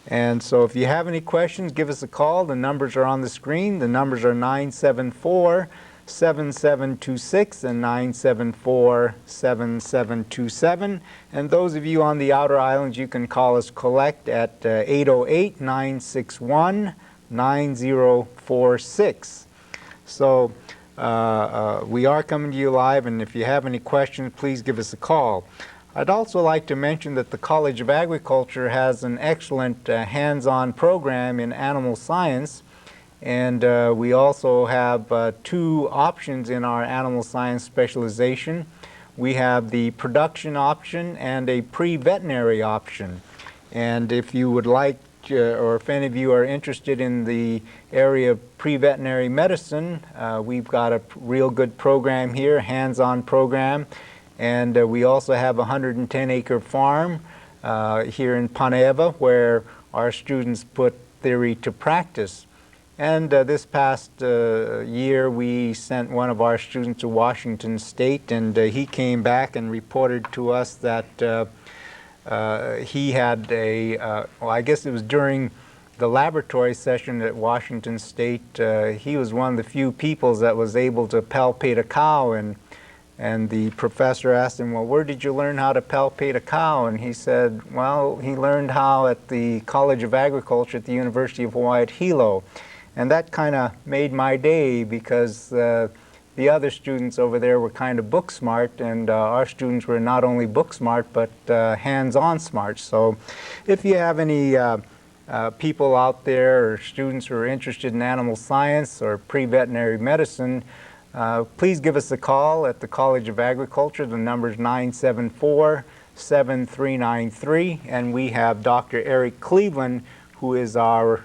And so if you have any questions, give us a call. The numbers are on the screen. The numbers are 974-7726 and 974-7727. And those of you on the outer islands, you can call us collect at 808-961-9046. So we are coming to you live, and if you have any questions, please give us a call. I'd also like to mention that the College of Agriculture has an excellent hands-on program in animal science, and we also have two options in our animal science specialization. We have the production option and a pre-veterinary option. And if you would like, or if any of you are interested in the area of pre-veterinary medicine, we've got a real good program here, hands-on program. And we also have a 110-acre farm here in Paneva where our students put theory to practice. And this past year, we sent one of our students to Washington State, and he came back and reported to us that he had well, I guess it was during the laboratory session at Washington State, he was one of the few people that was able to palpate a cow, and the professor asked him, well, where did you learn how to palpate a cow? And he said, well, he learned how at the College of Agriculture at the University of Hawaii at Hilo. And that kind of made my day, because the other students over there were kind of book smart, and our students were not only book smart, but hands-on smart. So if you have any people out there or students who are interested in animal science or pre-veterinary medicine, please give us a call at the College of Agriculture. The number is 974-7393, and we have Dr. Eric Cleveland, who is our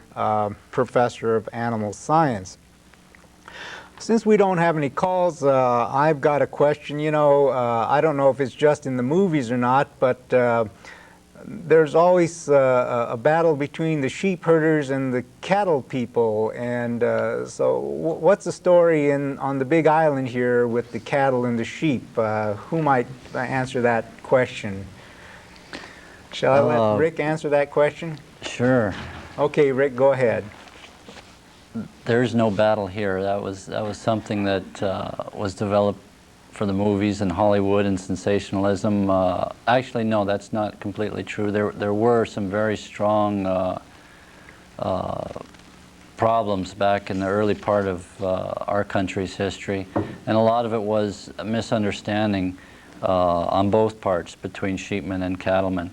professor of animal science. Since we don't have any calls, I've got a question. You know, I don't know if it's just in the movies or not, but there's always a battle between the sheep herders and the cattle people. And so what's the story on the Big Island here with the cattle and the sheep? Who might answer that question? Shall I let Rick answer that question? Sure. Okay, Rick, go ahead. There's no battle here. That was something that was developed for the movies and Hollywood and sensationalism. Actually, no, that's not completely true. There were some very strong problems back in the early part of our country's history, and a lot of it was a misunderstanding on both parts between sheepmen and cattlemen.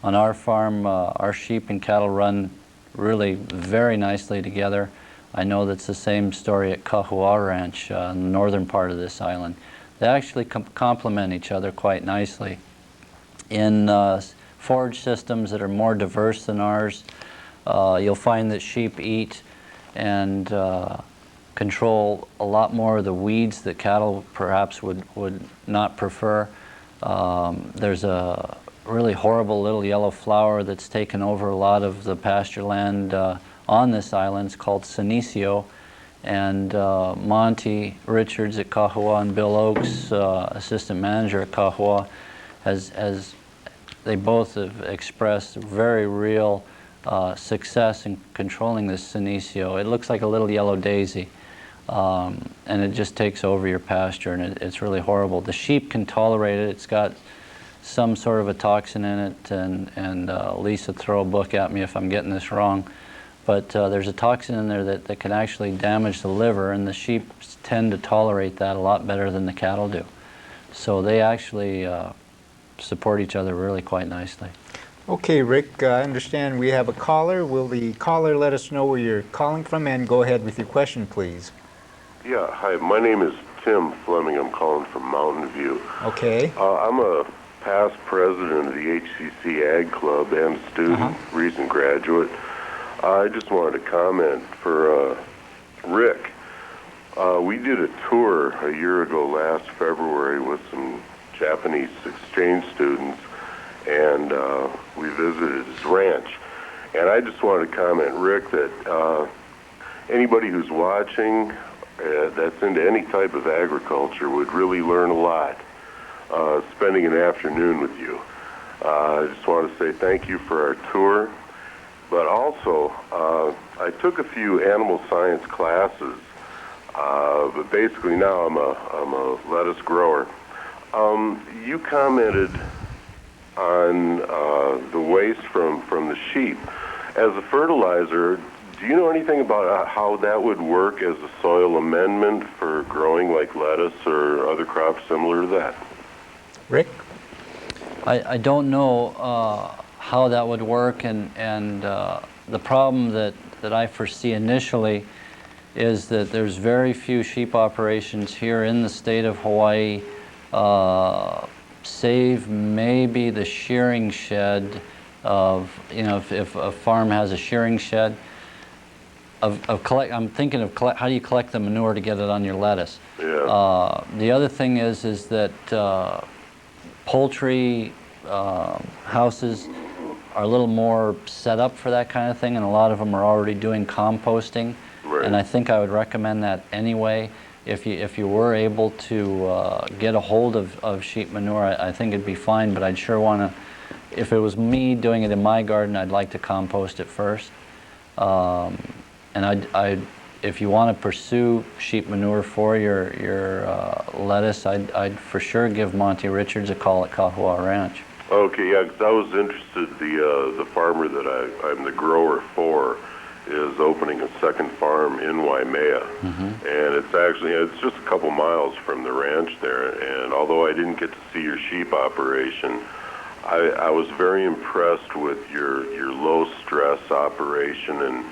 On our farm, our sheep and cattle run really very nicely together. I know that's the same story at Kahua Ranch in the northern part of this island. They actually complement each other quite nicely. In forage systems that are more diverse than ours, you'll find that sheep eat and control a lot more of the weeds that cattle perhaps would not prefer. There's a really horrible little yellow flower that's taken over a lot of the pasture land on this island. It's called senecio, and Monty Richards at Kahua and Bill Oakes, assistant manager at Kahua, they both have expressed very real success in controlling this senecio. It looks like a little yellow daisy, and it just takes over your pasture, and it's really horrible. The sheep can tolerate it. It's got some sort of a toxin in it, and Lisa, throw a book at me if I'm getting this wrong, but there's a toxin in there that can actually damage the liver, and the sheep tend to tolerate that a lot better than the cattle do. So they actually support each other really quite nicely. Okay, Rick, I understand we have a caller. Will the caller let us know where you're calling from, and go ahead with your question, please? Yeah, hi, my name is Tim Fleming. I'm calling from Mountain View. Okay. I'm a past president of the HCC Ag Club and student, recent graduate. I just wanted to comment for Rick. We did a tour a year ago last February with some Japanese exchange students, and we visited his ranch. And I just wanted to comment, Rick, that anybody who's watching that's into any type of agriculture would really learn a lot spending an afternoon with you. I just want to say thank you for our tour, but also I took a few animal science classes, but basically now I'm a lettuce grower. You commented on the waste from the sheep. As a fertilizer, do you know anything about how that would work as a soil amendment for growing like lettuce or other crops similar to that? Rick? I don't know how that would work, and the problem that I foresee initially is that there's very few sheep operations here in the state of Hawaii, save maybe the shearing shed of, you know, if a farm has a shearing shed, I'm thinking of how do you collect the manure to get it on your lettuce. Yeah. The other thing is that poultry houses are a little more set up for that kind of thing, and a lot of them are already doing composting. Right. And I think I would recommend that anyway. If you were able to get a hold of sheep manure, I think it'd be fine, but I'd sure want to, if it was me doing it in my garden, I'd like to compost it first. And if you want to pursue sheep manure for your lettuce, I'd for sure give Monty Richards a call at Kahua Ranch. Okay, yeah, because I was interested, the farmer that I'm the grower for is opening a second farm in Waimea. And it's just a couple miles from the ranch there, and although I didn't get to see your sheep operation, I was very impressed with your low stress operation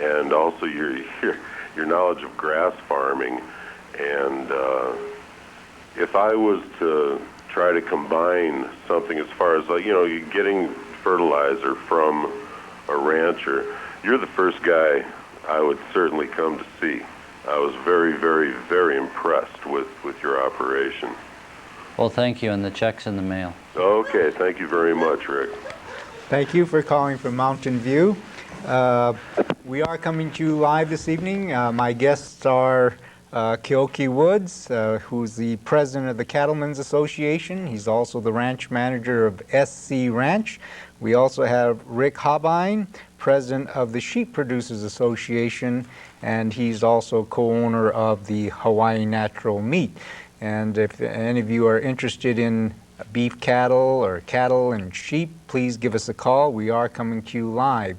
and also your knowledge of grass farming. And if I was to try to combine something as far as, you know, you getting fertilizer from a rancher, you're the first guy I would certainly come to see. I was very, very, very impressed with your operation. Well, thank you, and the check's in the mail. Okay, thank you very much, Rick. Thank you for calling from Mountain View. We are coming to you live this evening. My guests are Keoki Woods, who's the president of the Cattlemens Association. He's also the ranch manager of SC Ranch. We also have Rick Habein, president of the Sheep Producers Association, and he's also co-owner of the Hawaii Natural Meat. And if any of you are interested in beef cattle or cattle and sheep, please give us a call. We are coming to you live.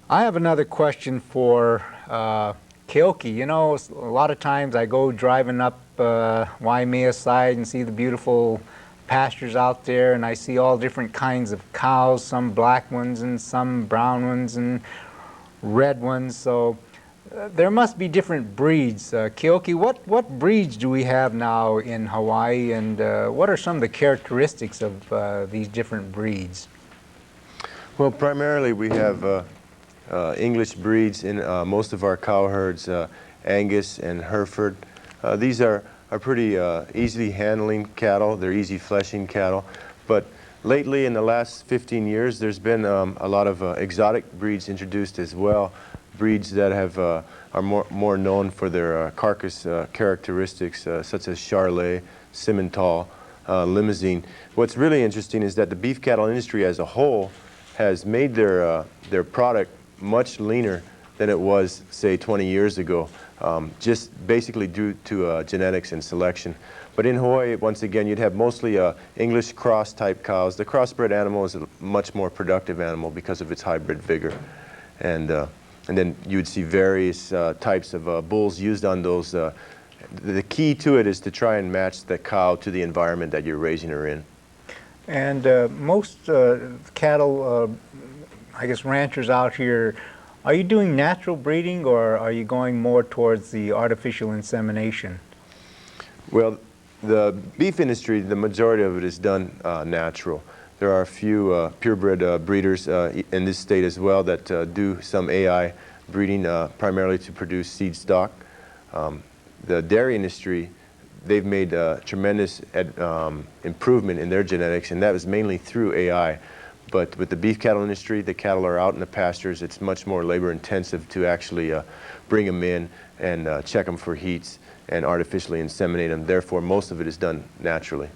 I have another question for Keoki. You know, a lot of times I go driving up Waimea side and see the beautiful pastures out there, and I see all different kinds of cows, some black ones and some brown ones and red ones. So there must be different breeds. Keoki, what breeds do we have now in Hawaii, and what are some of the characteristics of these different breeds? Well, primarily we have English breeds in most of our cow herds, Angus and Hereford. These are pretty easily handling cattle. They're easy fleshing cattle. But lately, in the last 15 years, there's been a lot of exotic breeds introduced as well. Breeds that are more known for their carcass characteristics, such as Charolais, Simmental, Limousin. What's really interesting is that the beef cattle industry as a whole has made their product much leaner than it was, say, 20 years ago, just basically due to genetics and selection. But in Hawaii, once again, you'd have mostly English cross type cows. The crossbred animal is a much more productive animal because of its hybrid vigor. And then you would see various types of bulls used on those. The key to it is to try and match the cow to the environment that you're raising her in. And most cattle, I guess ranchers out here, are you doing natural breeding, or are you going more towards the artificial insemination? Well, the beef industry, the majority of it is done natural. There are a few purebred breeders in this state as well that do some AI breeding primarily to produce seed stock. The dairy industry, they've made tremendous improvement in their genetics, and that was mainly through AI. But with the beef cattle industry, the cattle are out in the pastures. It's much more labor intensive to actually bring them in and check them for heats and artificially inseminate them. Therefore, most of it is done naturally.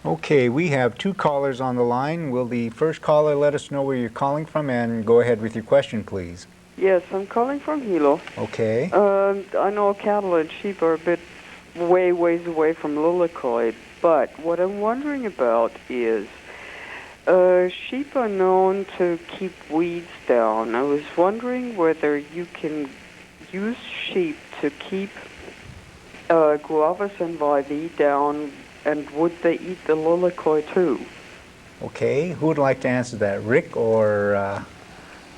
Okay, we have two callers on the line. Will the first caller let us know where you're calling from, and go ahead with your question, please? Yes, I'm calling from Hilo. Okay. I know cattle and sheep are a bit ways away from lilocoid, but what I'm wondering about is sheep are known to keep weeds down. I was wondering whether you can use sheep to keep guavas and vivy down And would they eat the lilikoi too? Okay, who would like to answer that, Rick or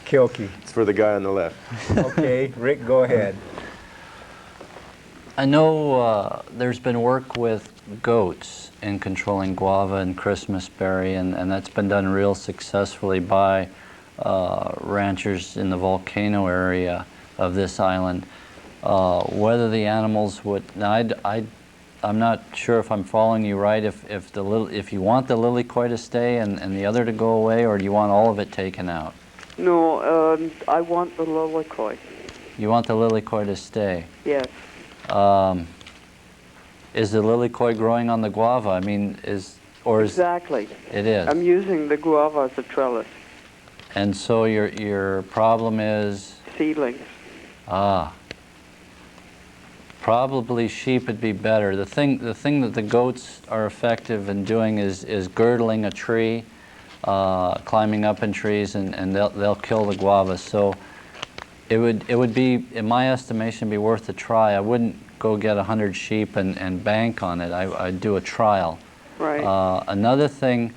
Keoki? It's for the guy on the left. Okay, Rick, go ahead. I know there's been work with goats in controlling guava and Christmas berry, and that's been done real successfully by ranchers in the volcano area of this island. Whether the animals would, now I'm not sure if I'm following you right, if you want the lilikoi to stay and the other to go away, or do you want all of it taken out? No, I want the lilikoi. You want the lilikoi to stay? Yes. Is the lilikoi growing on the guava? I mean, Exactly. It is. I'm using the guava as a trellis. And so your problem is? Seedlings. Probably sheep would be better. The thing that the goats are effective in doing is girdling a tree, climbing up in trees, and they'll kill the guava. So it would be, in my estimation, be worth a try. I wouldn't go get 100 sheep and bank on it. I'd do a trial. Right. Another thing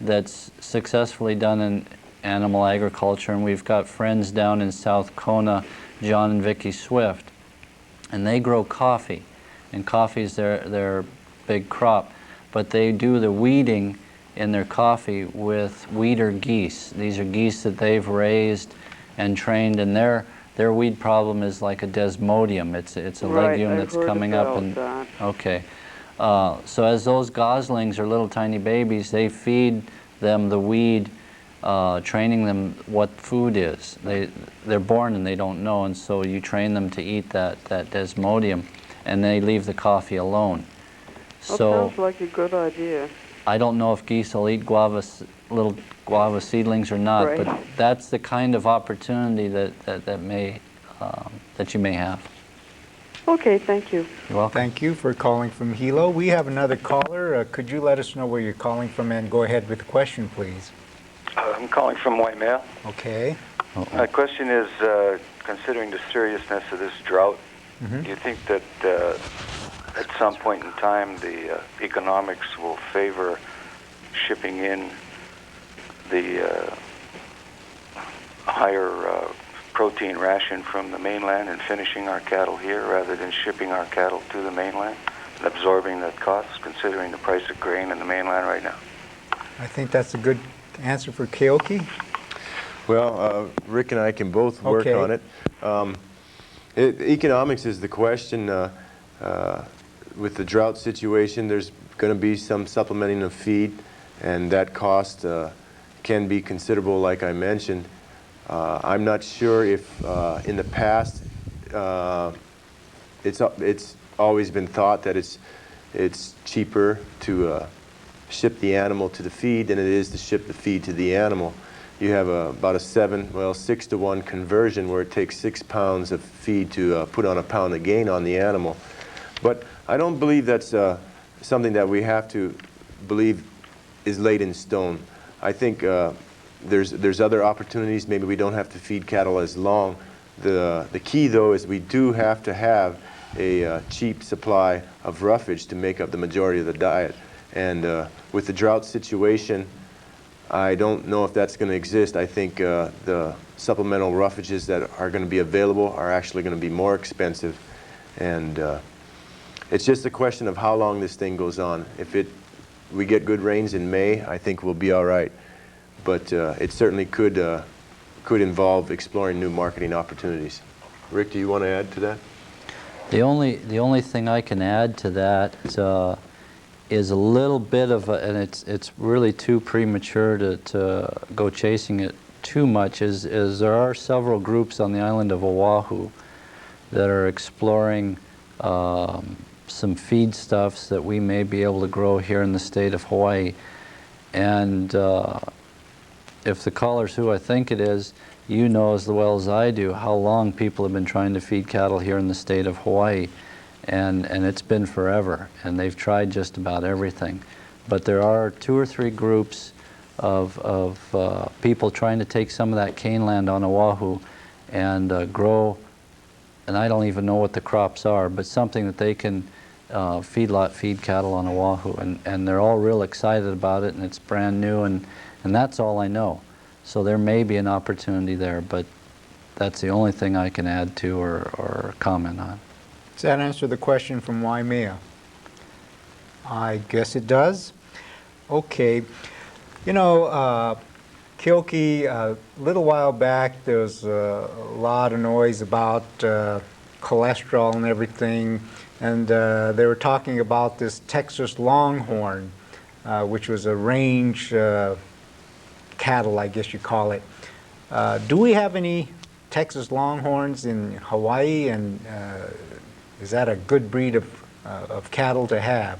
that's successfully done in animal agriculture, and we've got friends down in South Kona, John and Vicki Swift, and they grow coffee, and coffee is their big crop, but they do the weeding in their coffee with weeder geese. These are geese that they've raised and trained, and their weed problem is like a desmodium. It's a legume that's coming up. And okay, so as those goslings are little tiny babies, they feed them the weed, training them what food is. They're born and they don't know, and so you train them to eat that desmodium, and they leave the coffee alone. That So sounds like a good idea. I don't know if geese will eat little guava seedlings or not, Right. but that's the kind of opportunity that you may have. Okay, thank you. You're welcome. Thank you for calling from Hilo. We have another caller. Could you let us know where you're calling from and go ahead with the question, please? I'm calling from Waimea. Okay. My question is, considering the seriousness of this drought, do you think that at some point in time the economics will favor shipping in the higher protein ration from the mainland and finishing our cattle here rather than shipping our cattle to the mainland and absorbing that cost, considering the price of grain in the mainland right now? I think that's a good answer for Keoki. Well, Rick and I can both work on it. Economics is the question. With the drought situation, there's going to be some supplementing of feed, and that cost can be considerable, like I mentioned. I'm not sure if in the past it's always been thought that it's cheaper to ship the animal to the feed than it is to ship the feed to the animal. You have about a 6 to 1 conversion where it takes 6 pounds of feed to put on a pound of gain on the animal. But I don't believe that's something that we have to believe is laid in stone. I think there's other opportunities. Maybe we don't have to feed cattle as long. The key, though, is we do have to have a cheap supply of roughage to make up the majority of the diet. And with the drought situation, I don't know if that's going to exist. I think the supplemental roughages that are going to be available are actually going to be more expensive. And it's just a question of how long this thing goes on. If we get good rains in May, I think we'll be all right. But it certainly could involve exploring new marketing opportunities. Rick, do you want to add to that? The only thing I can add to that is a little bit of and it's really too premature to go chasing it too much, is there are several groups on the island of Oahu that are exploring some feedstuffs that we may be able to grow here in the state of Hawaii. And if the caller's who I think it is, you know as well as I do how long people have been trying to feed cattle here in the state of Hawaii. And it's been forever, and they've tried just about everything. But there are 2 or 3 groups of people trying to take some of that cane land on Oahu and grow, and I don't even know what the crops are, but something that they can feedlot feed cattle on Oahu, and they're all real excited about it, and it's brand new, and that's all I know. So there may be an opportunity there, but that's the only thing I can add to or comment on. Does that answer the question from Waimea? I guess it does. Okay. You know, Keoki, a little while back there was a lot of noise about cholesterol and everything, and they were talking about this Texas Longhorn, which was a range cattle, I guess you call it. Do we have any Texas Longhorns in Hawaii, and is that a good breed of cattle to have?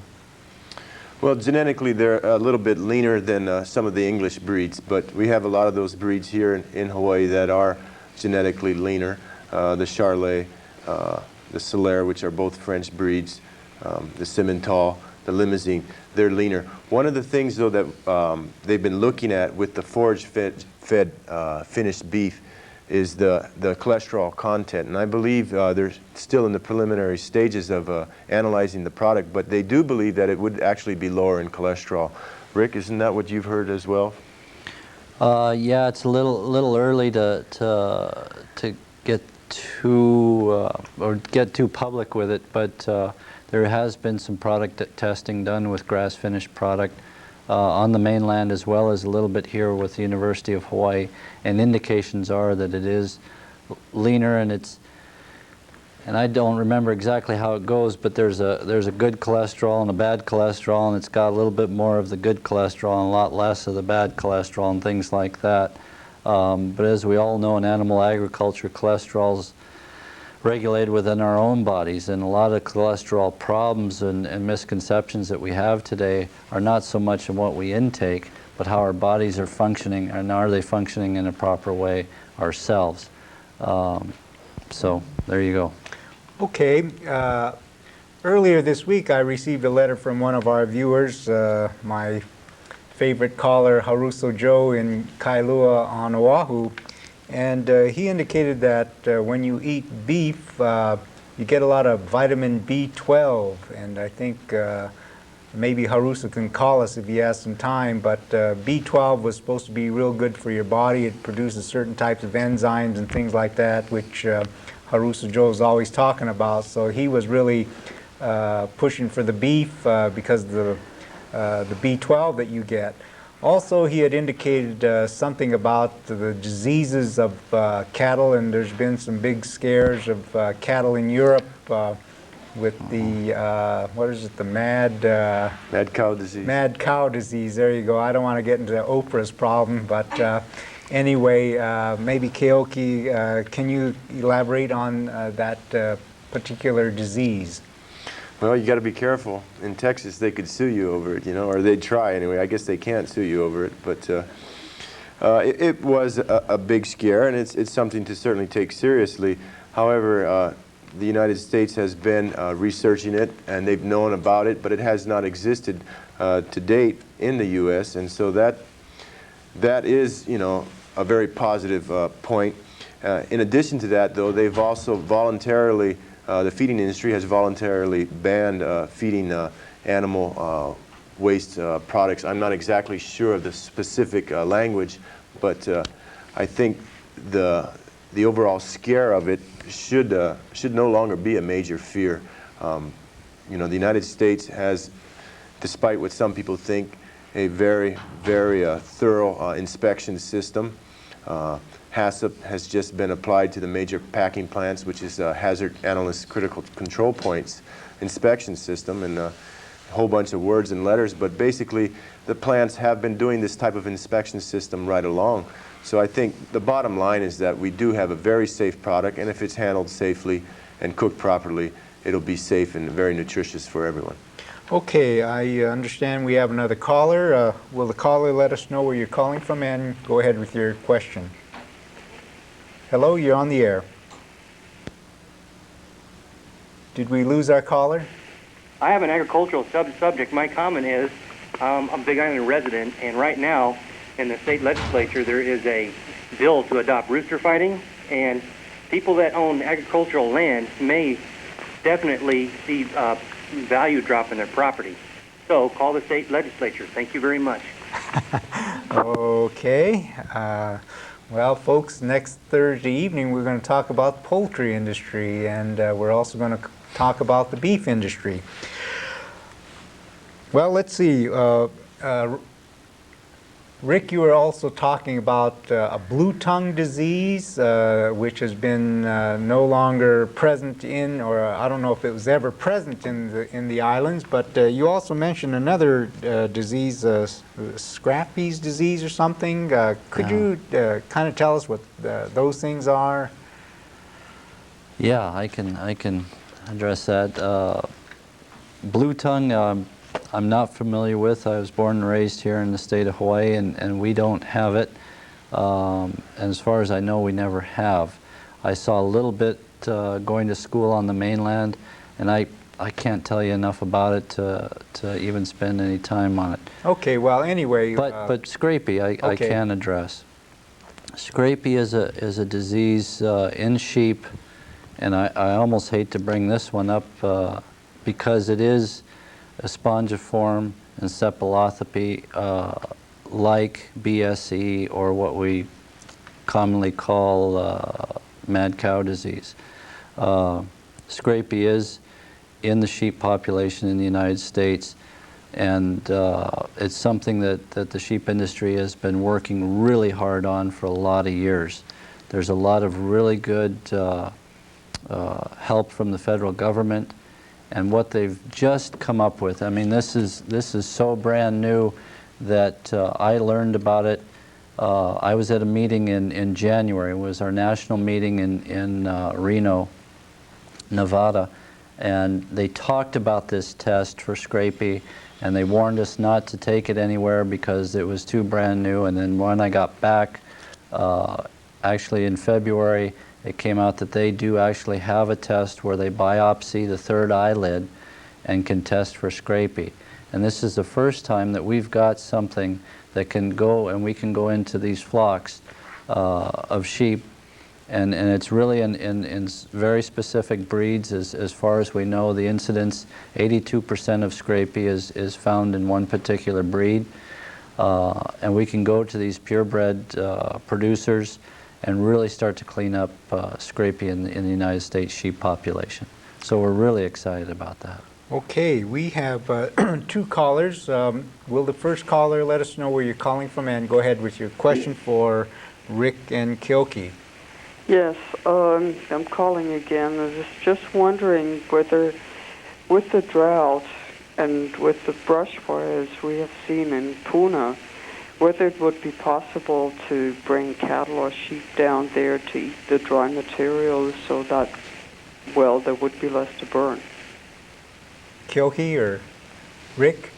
Well, genetically they're a little bit leaner than some of the English breeds, but we have a lot of those breeds here in Hawaii that are genetically leaner. The Charolais, the Solaire, which are both French breeds, the Simmental, the Limousin, they're leaner. One of the things, though, that they've been looking at with the forage-fed finished beef is the cholesterol content. And I believe they're still in the preliminary stages of analyzing the product, but they do believe that it would actually be lower in cholesterol. Rick, isn't that what you've heard as well? Yeah, it's a little early to get too public with it, but there has been some product testing done with grass-finished product on the mainland, as well as a little bit here with the University of Hawaii, and indications are that it is leaner, and I don't remember exactly how it goes, but there's a good cholesterol and a bad cholesterol, and it's got a little bit more of the good cholesterol and a lot less of the bad cholesterol and things like that. But as we all know, in animal agriculture, cholesterol's regulated within our own bodies, and a lot of cholesterol problems and misconceptions that we have today are not so much in what we intake, but how our bodies are functioning, and are they functioning in a proper way ourselves. So there you go. Okay. Earlier this week I received a letter from one of our viewers, my favorite caller, Haruso Joe in Kailua on Oahu. And he indicated that when you eat beef, you get a lot of vitamin B12. And I think maybe Haruso can call us if he has some time. But B12 was supposed to be real good for your body. It produces certain types of enzymes and things like that, which Haruso Joe is always talking about. So he was really pushing for the beef because of the B12 that you get. Also, he had indicated something about the diseases of cattle, and there's been some big scares of cattle in Europe with the, what is it, the mad cow disease. Mad cow disease, there you go. I don't want to get into Oprah's problem, but anyway, maybe Keoki, can you elaborate on that particular disease? Well, you got to be careful. In Texas, they could sue you over it, you know, or they'd try anyway. I guess they can't sue you over it, but it was a big scare, and it's something to certainly take seriously. However, the United States has been researching it, and they've known about it, but it has not existed to date in the U.S., and so that is, you know, a very positive point. In addition to that, though, they've also voluntarily the feeding industry has voluntarily banned feeding animal waste products. I'm not exactly sure of the specific language, but I think the overall scare of it should no longer be a major fear. You know, the United States has, despite what some people think, a very, very thorough inspection system. HACCP has just been applied to the major packing plants, which is a Hazard Analyst Critical Control Points inspection system, and a whole bunch of words and letters, but basically the plants have been doing this type of inspection system right along. So I think the bottom line is that we do have a very safe product, and if it's handled safely and cooked properly, it'll be safe and very nutritious for everyone. Okay, I understand we have another caller. Will the caller let us know where you're calling from, and go ahead with your question. Hello, you're on the air. Did we lose our caller? I have an agricultural subject. My comment is, I'm a Big Island resident, and right now in the state legislature there is a bill to adopt rooster fighting, and people that own agricultural land may definitely see value drop in their property. So call the state legislature. Thank you very much. Okay. Well, folks, next Thursday evening we're going to talk about the poultry industry, and we're also going to talk about the beef industry. Well, let's see. Rick, you were also talking about a blue tongue disease, which has been no longer present in, or I don't know if it was ever present in the islands, but you also mentioned another disease, Scrappy's disease or something. Could you kind of tell us what those things are? Yeah, I can address that. Blue tongue, I'm not familiar with. I was born and raised here in the state of Hawaii, and we don't have it. And as far as I know, we never have. I saw a little bit going to school on the mainland, and I can't tell you enough about it to even spend any time on it. Okay, well, anyway. But scrapie, I can address. Scrapie is a disease in sheep, and I almost hate to bring this one up because it is a spongiform encephalopathy like BSE, or what we commonly call mad cow disease. Scrapie is in the sheep population in the United States, and it's something that the sheep industry has been working really hard on for a lot of years. There's a lot of really good help from the federal government, and what they've just come up with. I mean, this is so brand new that I learned about it. I was at a meeting in January. It was our national meeting in Reno, Nevada, and they talked about this test for scrapie, and they warned us not to take it anywhere because it was too brand new. And then when I got back, actually in February, it came out that they do actually have a test where they biopsy the third eyelid and can test for scrapie. And this is the first time that we've got something that can go, and we can go into these flocks of sheep, and it's really in very specific breeds. As far as we know, the incidence, 82% of scrapie is found in one particular breed. And we can go to these purebred producers and really start to clean up scrapie in the United States sheep population. So we're really excited about that. Okay, we have two callers. Will the first caller let us know where you're calling from, and go ahead with your question for Rick and Keoki? Yes, I'm calling again. I was just wondering whether, with the drought and with the brush fires we have seen in Puna, whether it would be possible to bring cattle or sheep down there to eat the dry materials so that, well, there would be less to burn. Keoki or Rick?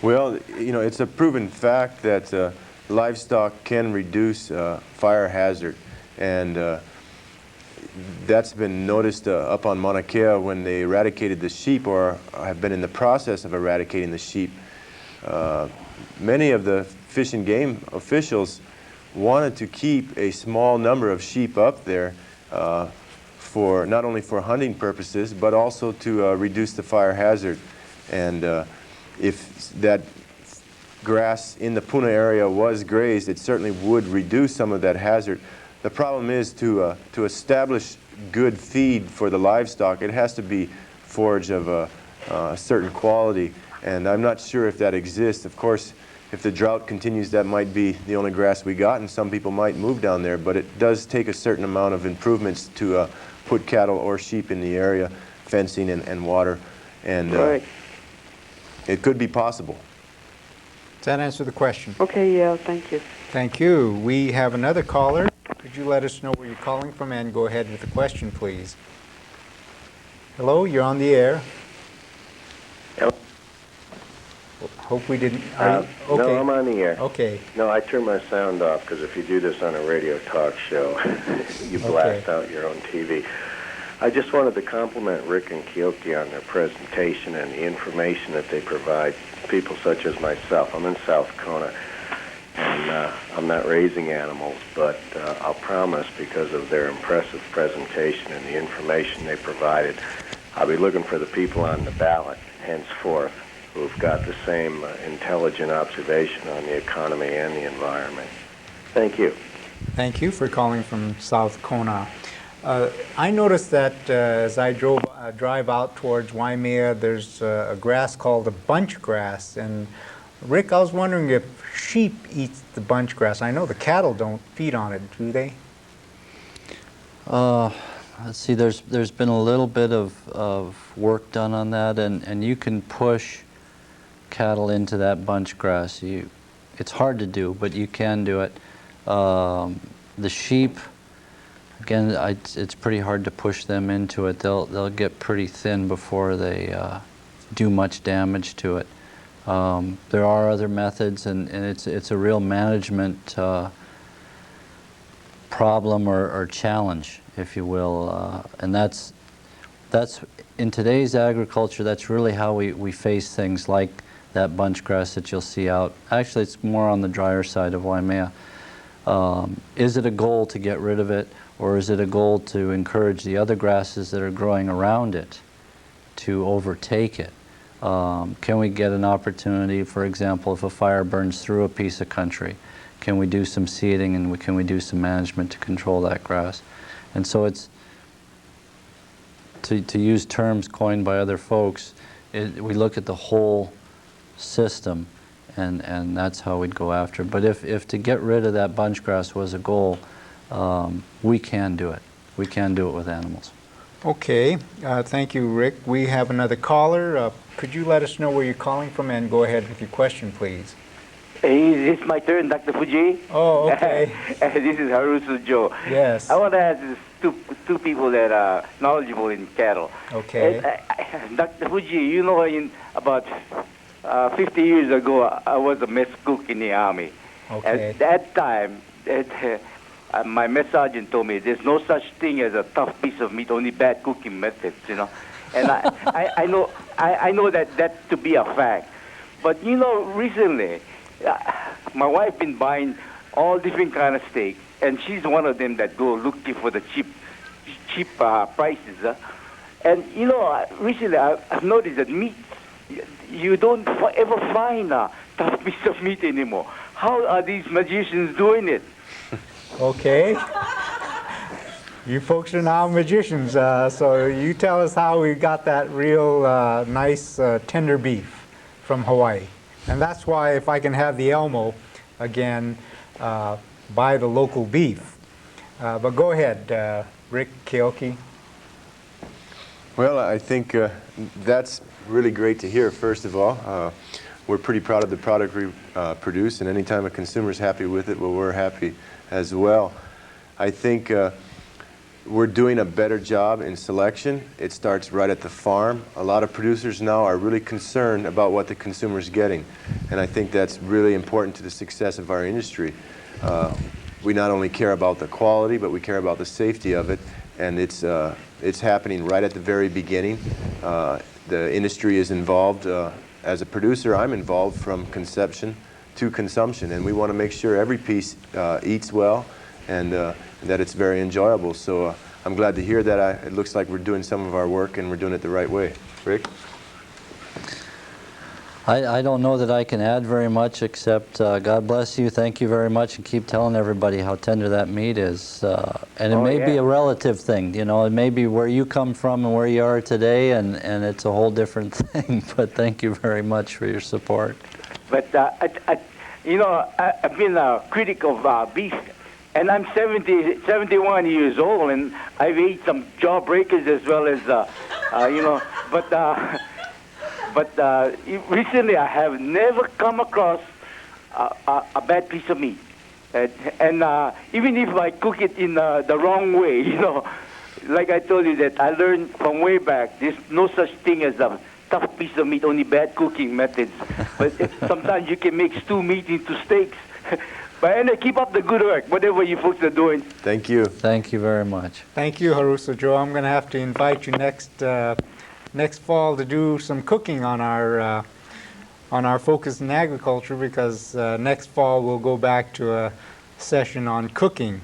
Well, you know, it's a proven fact that livestock can reduce fire hazard, and that's been noticed up on Mauna Kea when they eradicated the sheep, or have been in the process of eradicating the sheep. Many of the Fish and Game officials wanted to keep a small number of sheep up there for not only for hunting purposes, but also to reduce the fire hazard. And if that grass in the Puna area was grazed, it certainly would reduce some of that hazard. The problem is to establish good feed for the livestock, it has to be forage of a certain quality, and I'm not sure if that exists. Of course, if the drought continues, that might be the only grass we got, and some people might move down there, but it does take a certain amount of improvements to put cattle or sheep in the area, fencing and water, and Right. it could be possible. Does that answer the question? Okay, yeah, thank you. Thank you. We have another caller. Could you let us know where you're calling from, and go ahead with the question, please? Hello, you're on the air. Hello? Hope we didn't. Are you, okay. No, I'm on the air. Okay. No, I turned my sound off because if you do this on a radio talk show, you blast out your own TV. I just wanted to compliment Rick and Keoki on their presentation and the information that they provide people such as myself. I'm in South Kona, and I'm not raising animals, but I'll promise, because of their impressive presentation and the information they provided, I'll be looking for the people on the ballot henceforth who've got the same intelligent observation on the economy and the environment. Thank you. Thank you for calling from South Kona. I noticed that as I drive out towards Waimea, there's a grass called the bunch grass. And Rick, I was wondering if sheep eat the bunch grass. I know the cattle don't feed on it, do they? Let's see, there's been a little bit of work done on that, and you can push cattle into that bunch grass. It's hard to do, but you can do it. The sheep, again, it's pretty hard to push them into it. They'll get pretty thin before they do much damage to it. There are other methods, and it's a real management problem or challenge, if you will, and that's in today's agriculture. That's really how we face things like that bunch grass that you'll see out. Actually, it's more on the drier side of Waimea. Is it a goal to get rid of it, or is it a goal to encourage the other grasses that are growing around it to overtake it? Can we get an opportunity, for example, if a fire burns through a piece of country, can we do some seeding and can we do some management to control that grass? And so it's, to use terms coined by other folks, we look at the whole system, and that's how we'd go after it. But if to get rid of that bunch grass was a goal, we can do it. We can do it with animals. Okay, thank you, Rick. We have another caller. Could you let us know where you're calling from and go ahead with your question, please? Hey, it's my turn, Dr. Fujii. Oh, okay. This is Harusu Joe. Yes. I want to ask two people that are knowledgeable in cattle. Okay. Dr. Fujii, you know, in about 50 years ago, I was a mess cook in the Army. Okay. At that time, my mess sergeant told me there's no such thing as a tough piece of meat, only bad cooking methods, you know. And I know that to be a fact. But, you know, recently, my wife been buying all different kind of steaks, and she's one of them that go looking for the cheap prices. And, you know, recently I've noticed that meat, you don't ever find a tough piece of meat anymore. How are these magicians doing it? Okay. You folks are now magicians, so you tell us how we got that real nice tender beef from Hawaii. And that's why, if I can have the Elmo again, buy the local beef. But go ahead, Rick, Keoki. Well, I think that's really great to hear, first of all. We're pretty proud of the product we produce, and anytime a consumer's happy with it, well, we're happy as well. I think we're doing a better job in selection. It starts right at the farm. A lot of producers now are really concerned about what the consumer's getting, and I think that's really important to the success of our industry. We not only care about the quality, but we care about the safety of it, and it's happening right at the very beginning. The industry is involved. As a producer, I'm involved from conception to consumption, and we want to make sure every piece eats well and that it's very enjoyable. So I'm glad to hear that it looks like we're doing some of our work and we're doing it the right way. Rick? I don't know that I can add very much, except God bless you, thank you very much, and keep telling everybody how tender that meat is. And it may be a relative thing, you know, it may be where you come from and where you are today, and it's a whole different thing, but thank you very much for your support. But, you know, I've been a critic of beef, and I'm 71 years old, and I've ate some jawbreakers as well as, you know, but recently I have never come across a bad piece of meat. And even if I cook it in the wrong way, you know, like I told you that I learned from way back, there's no such thing as a tough piece of meat, only bad cooking methods. But sometimes you can make stew meat into steaks. But anyway, keep up the good work, whatever you folks are doing. Thank you. Thank you very much. Thank you, Harusu Joe. I'm going to have to invite you next fall to do some cooking on our focus in agriculture, because next fall we'll go back to a session on cooking.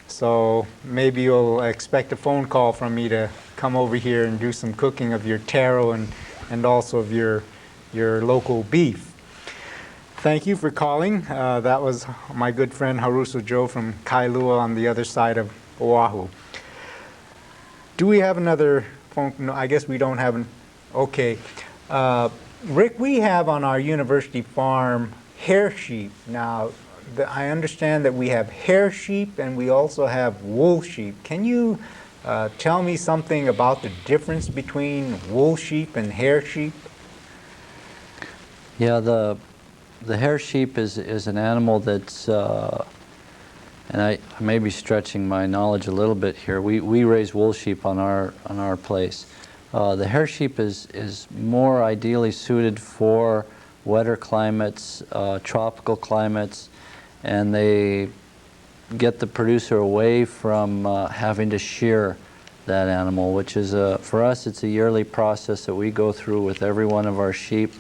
So maybe you'll expect a phone call from me to come over here and do some cooking of your taro and also of your local beef. Thank you for calling. That was my good friend Haruso Joe from Kailua on the other side of Oahu. Do we have another phone? No, I guess we don't have an. Okay. Rick, we have on our university farm hair sheep. Now, I understand that we have hair sheep and we also have wool sheep. Can you tell me something about the difference between wool sheep and hair sheep? Yeah, the hair sheep is an animal that's, and I may be stretching my knowledge a little bit here. We raise wool sheep on our place. The hair sheep is more ideally suited for wetter climates, tropical climates, and they get the producer away from having to shear that animal, which is, for us, it's a yearly process that we go through with every one of our sheep.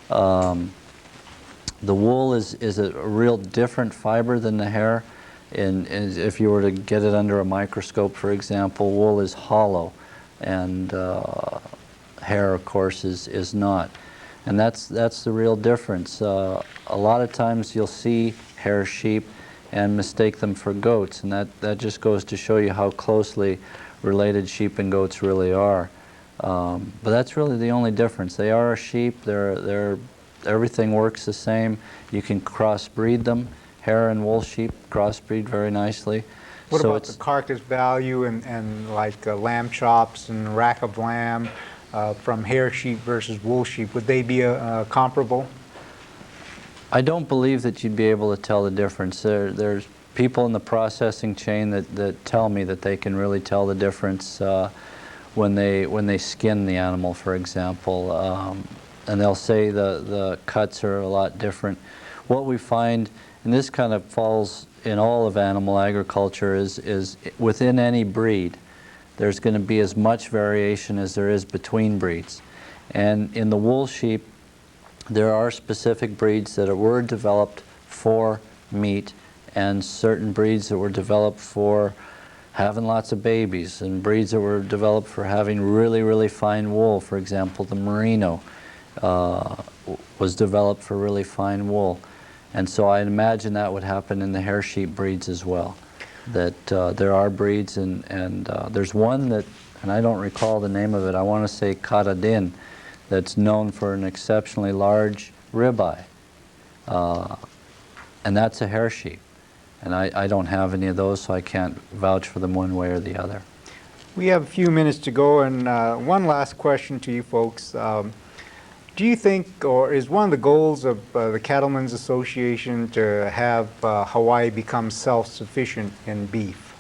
The wool is a real different fiber than the hair. And if you were to get it under a microscope, for example, wool is hollow, and hair, of course, is not. And that's the real difference. A lot of times you'll see hair sheep and mistake them for goats, and that just goes to show you how closely related sheep and goats really are. But that's really the only difference. They are a sheep. Everything works the same. You can crossbreed them. Hair and wool sheep crossbreed very nicely. What about the carcass value and like lamb chops and rack of lamb from hair sheep versus wool sheep? Would they be comparable? I don't believe that you'd be able to tell the difference. There's people in the processing chain that tell me that they can really tell the difference when they skin the animal, for example. And they'll say the cuts are a lot different. What we find, and this kind of falls in all of animal agriculture, is within any breed, there's going to be as much variation as there is between breeds. And in the wool sheep, there are specific breeds that were developed for meat, and certain breeds that were developed for having lots of babies, and breeds that were developed for having really, really fine wool. For example, the merino was developed for really fine wool. And so I imagine that would happen in the hair sheep breeds as well. That there are breeds, and there's one that, and I don't recall the name of it, I want to say Katadin, that's known for an exceptionally large ribeye. And that's a hair sheep. And I don't have any of those, so I can't vouch for them one way or the other. We have a few minutes to go, and one last question to you folks. Do you think, or is one of the goals of the Cattlemen's Association to have Hawaii become self-sufficient in beef?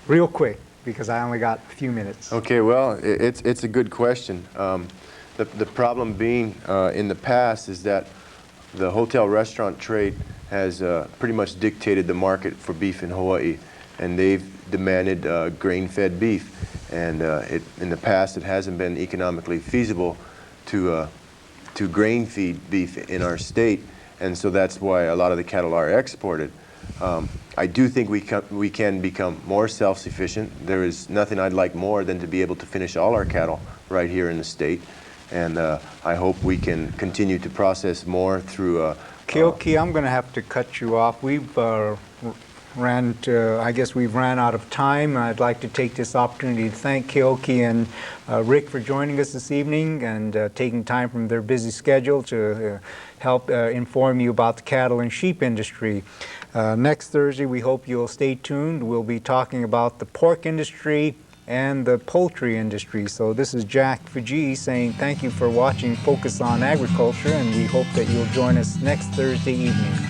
Real quick, because I only got a few minutes. Okay, well, it's a good question. The problem being in the past is that the hotel restaurant trade has pretty much dictated the market for beef in Hawaii, and they've demanded grain-fed beef. And in the past, it hasn't been economically feasible to grain feed beef in our state, and so that's why a lot of the cattle are exported. I do think we can become more self-sufficient. There is nothing I'd like more than to be able to finish all our cattle right here in the state, and I hope we can continue to process more through. Keoki, I'm going to have to cut you off. We've I guess we've ran out of time. I'd like to take this opportunity to thank Keoki and Rick for joining us this evening and taking time from their busy schedule to help inform you about the cattle and sheep industry. Next Thursday, we hope you'll stay tuned. We'll be talking about the pork industry and the poultry industry. So this is Jack Fujii saying thank you for watching Focus on Agriculture, and we hope that you'll join us next Thursday evening.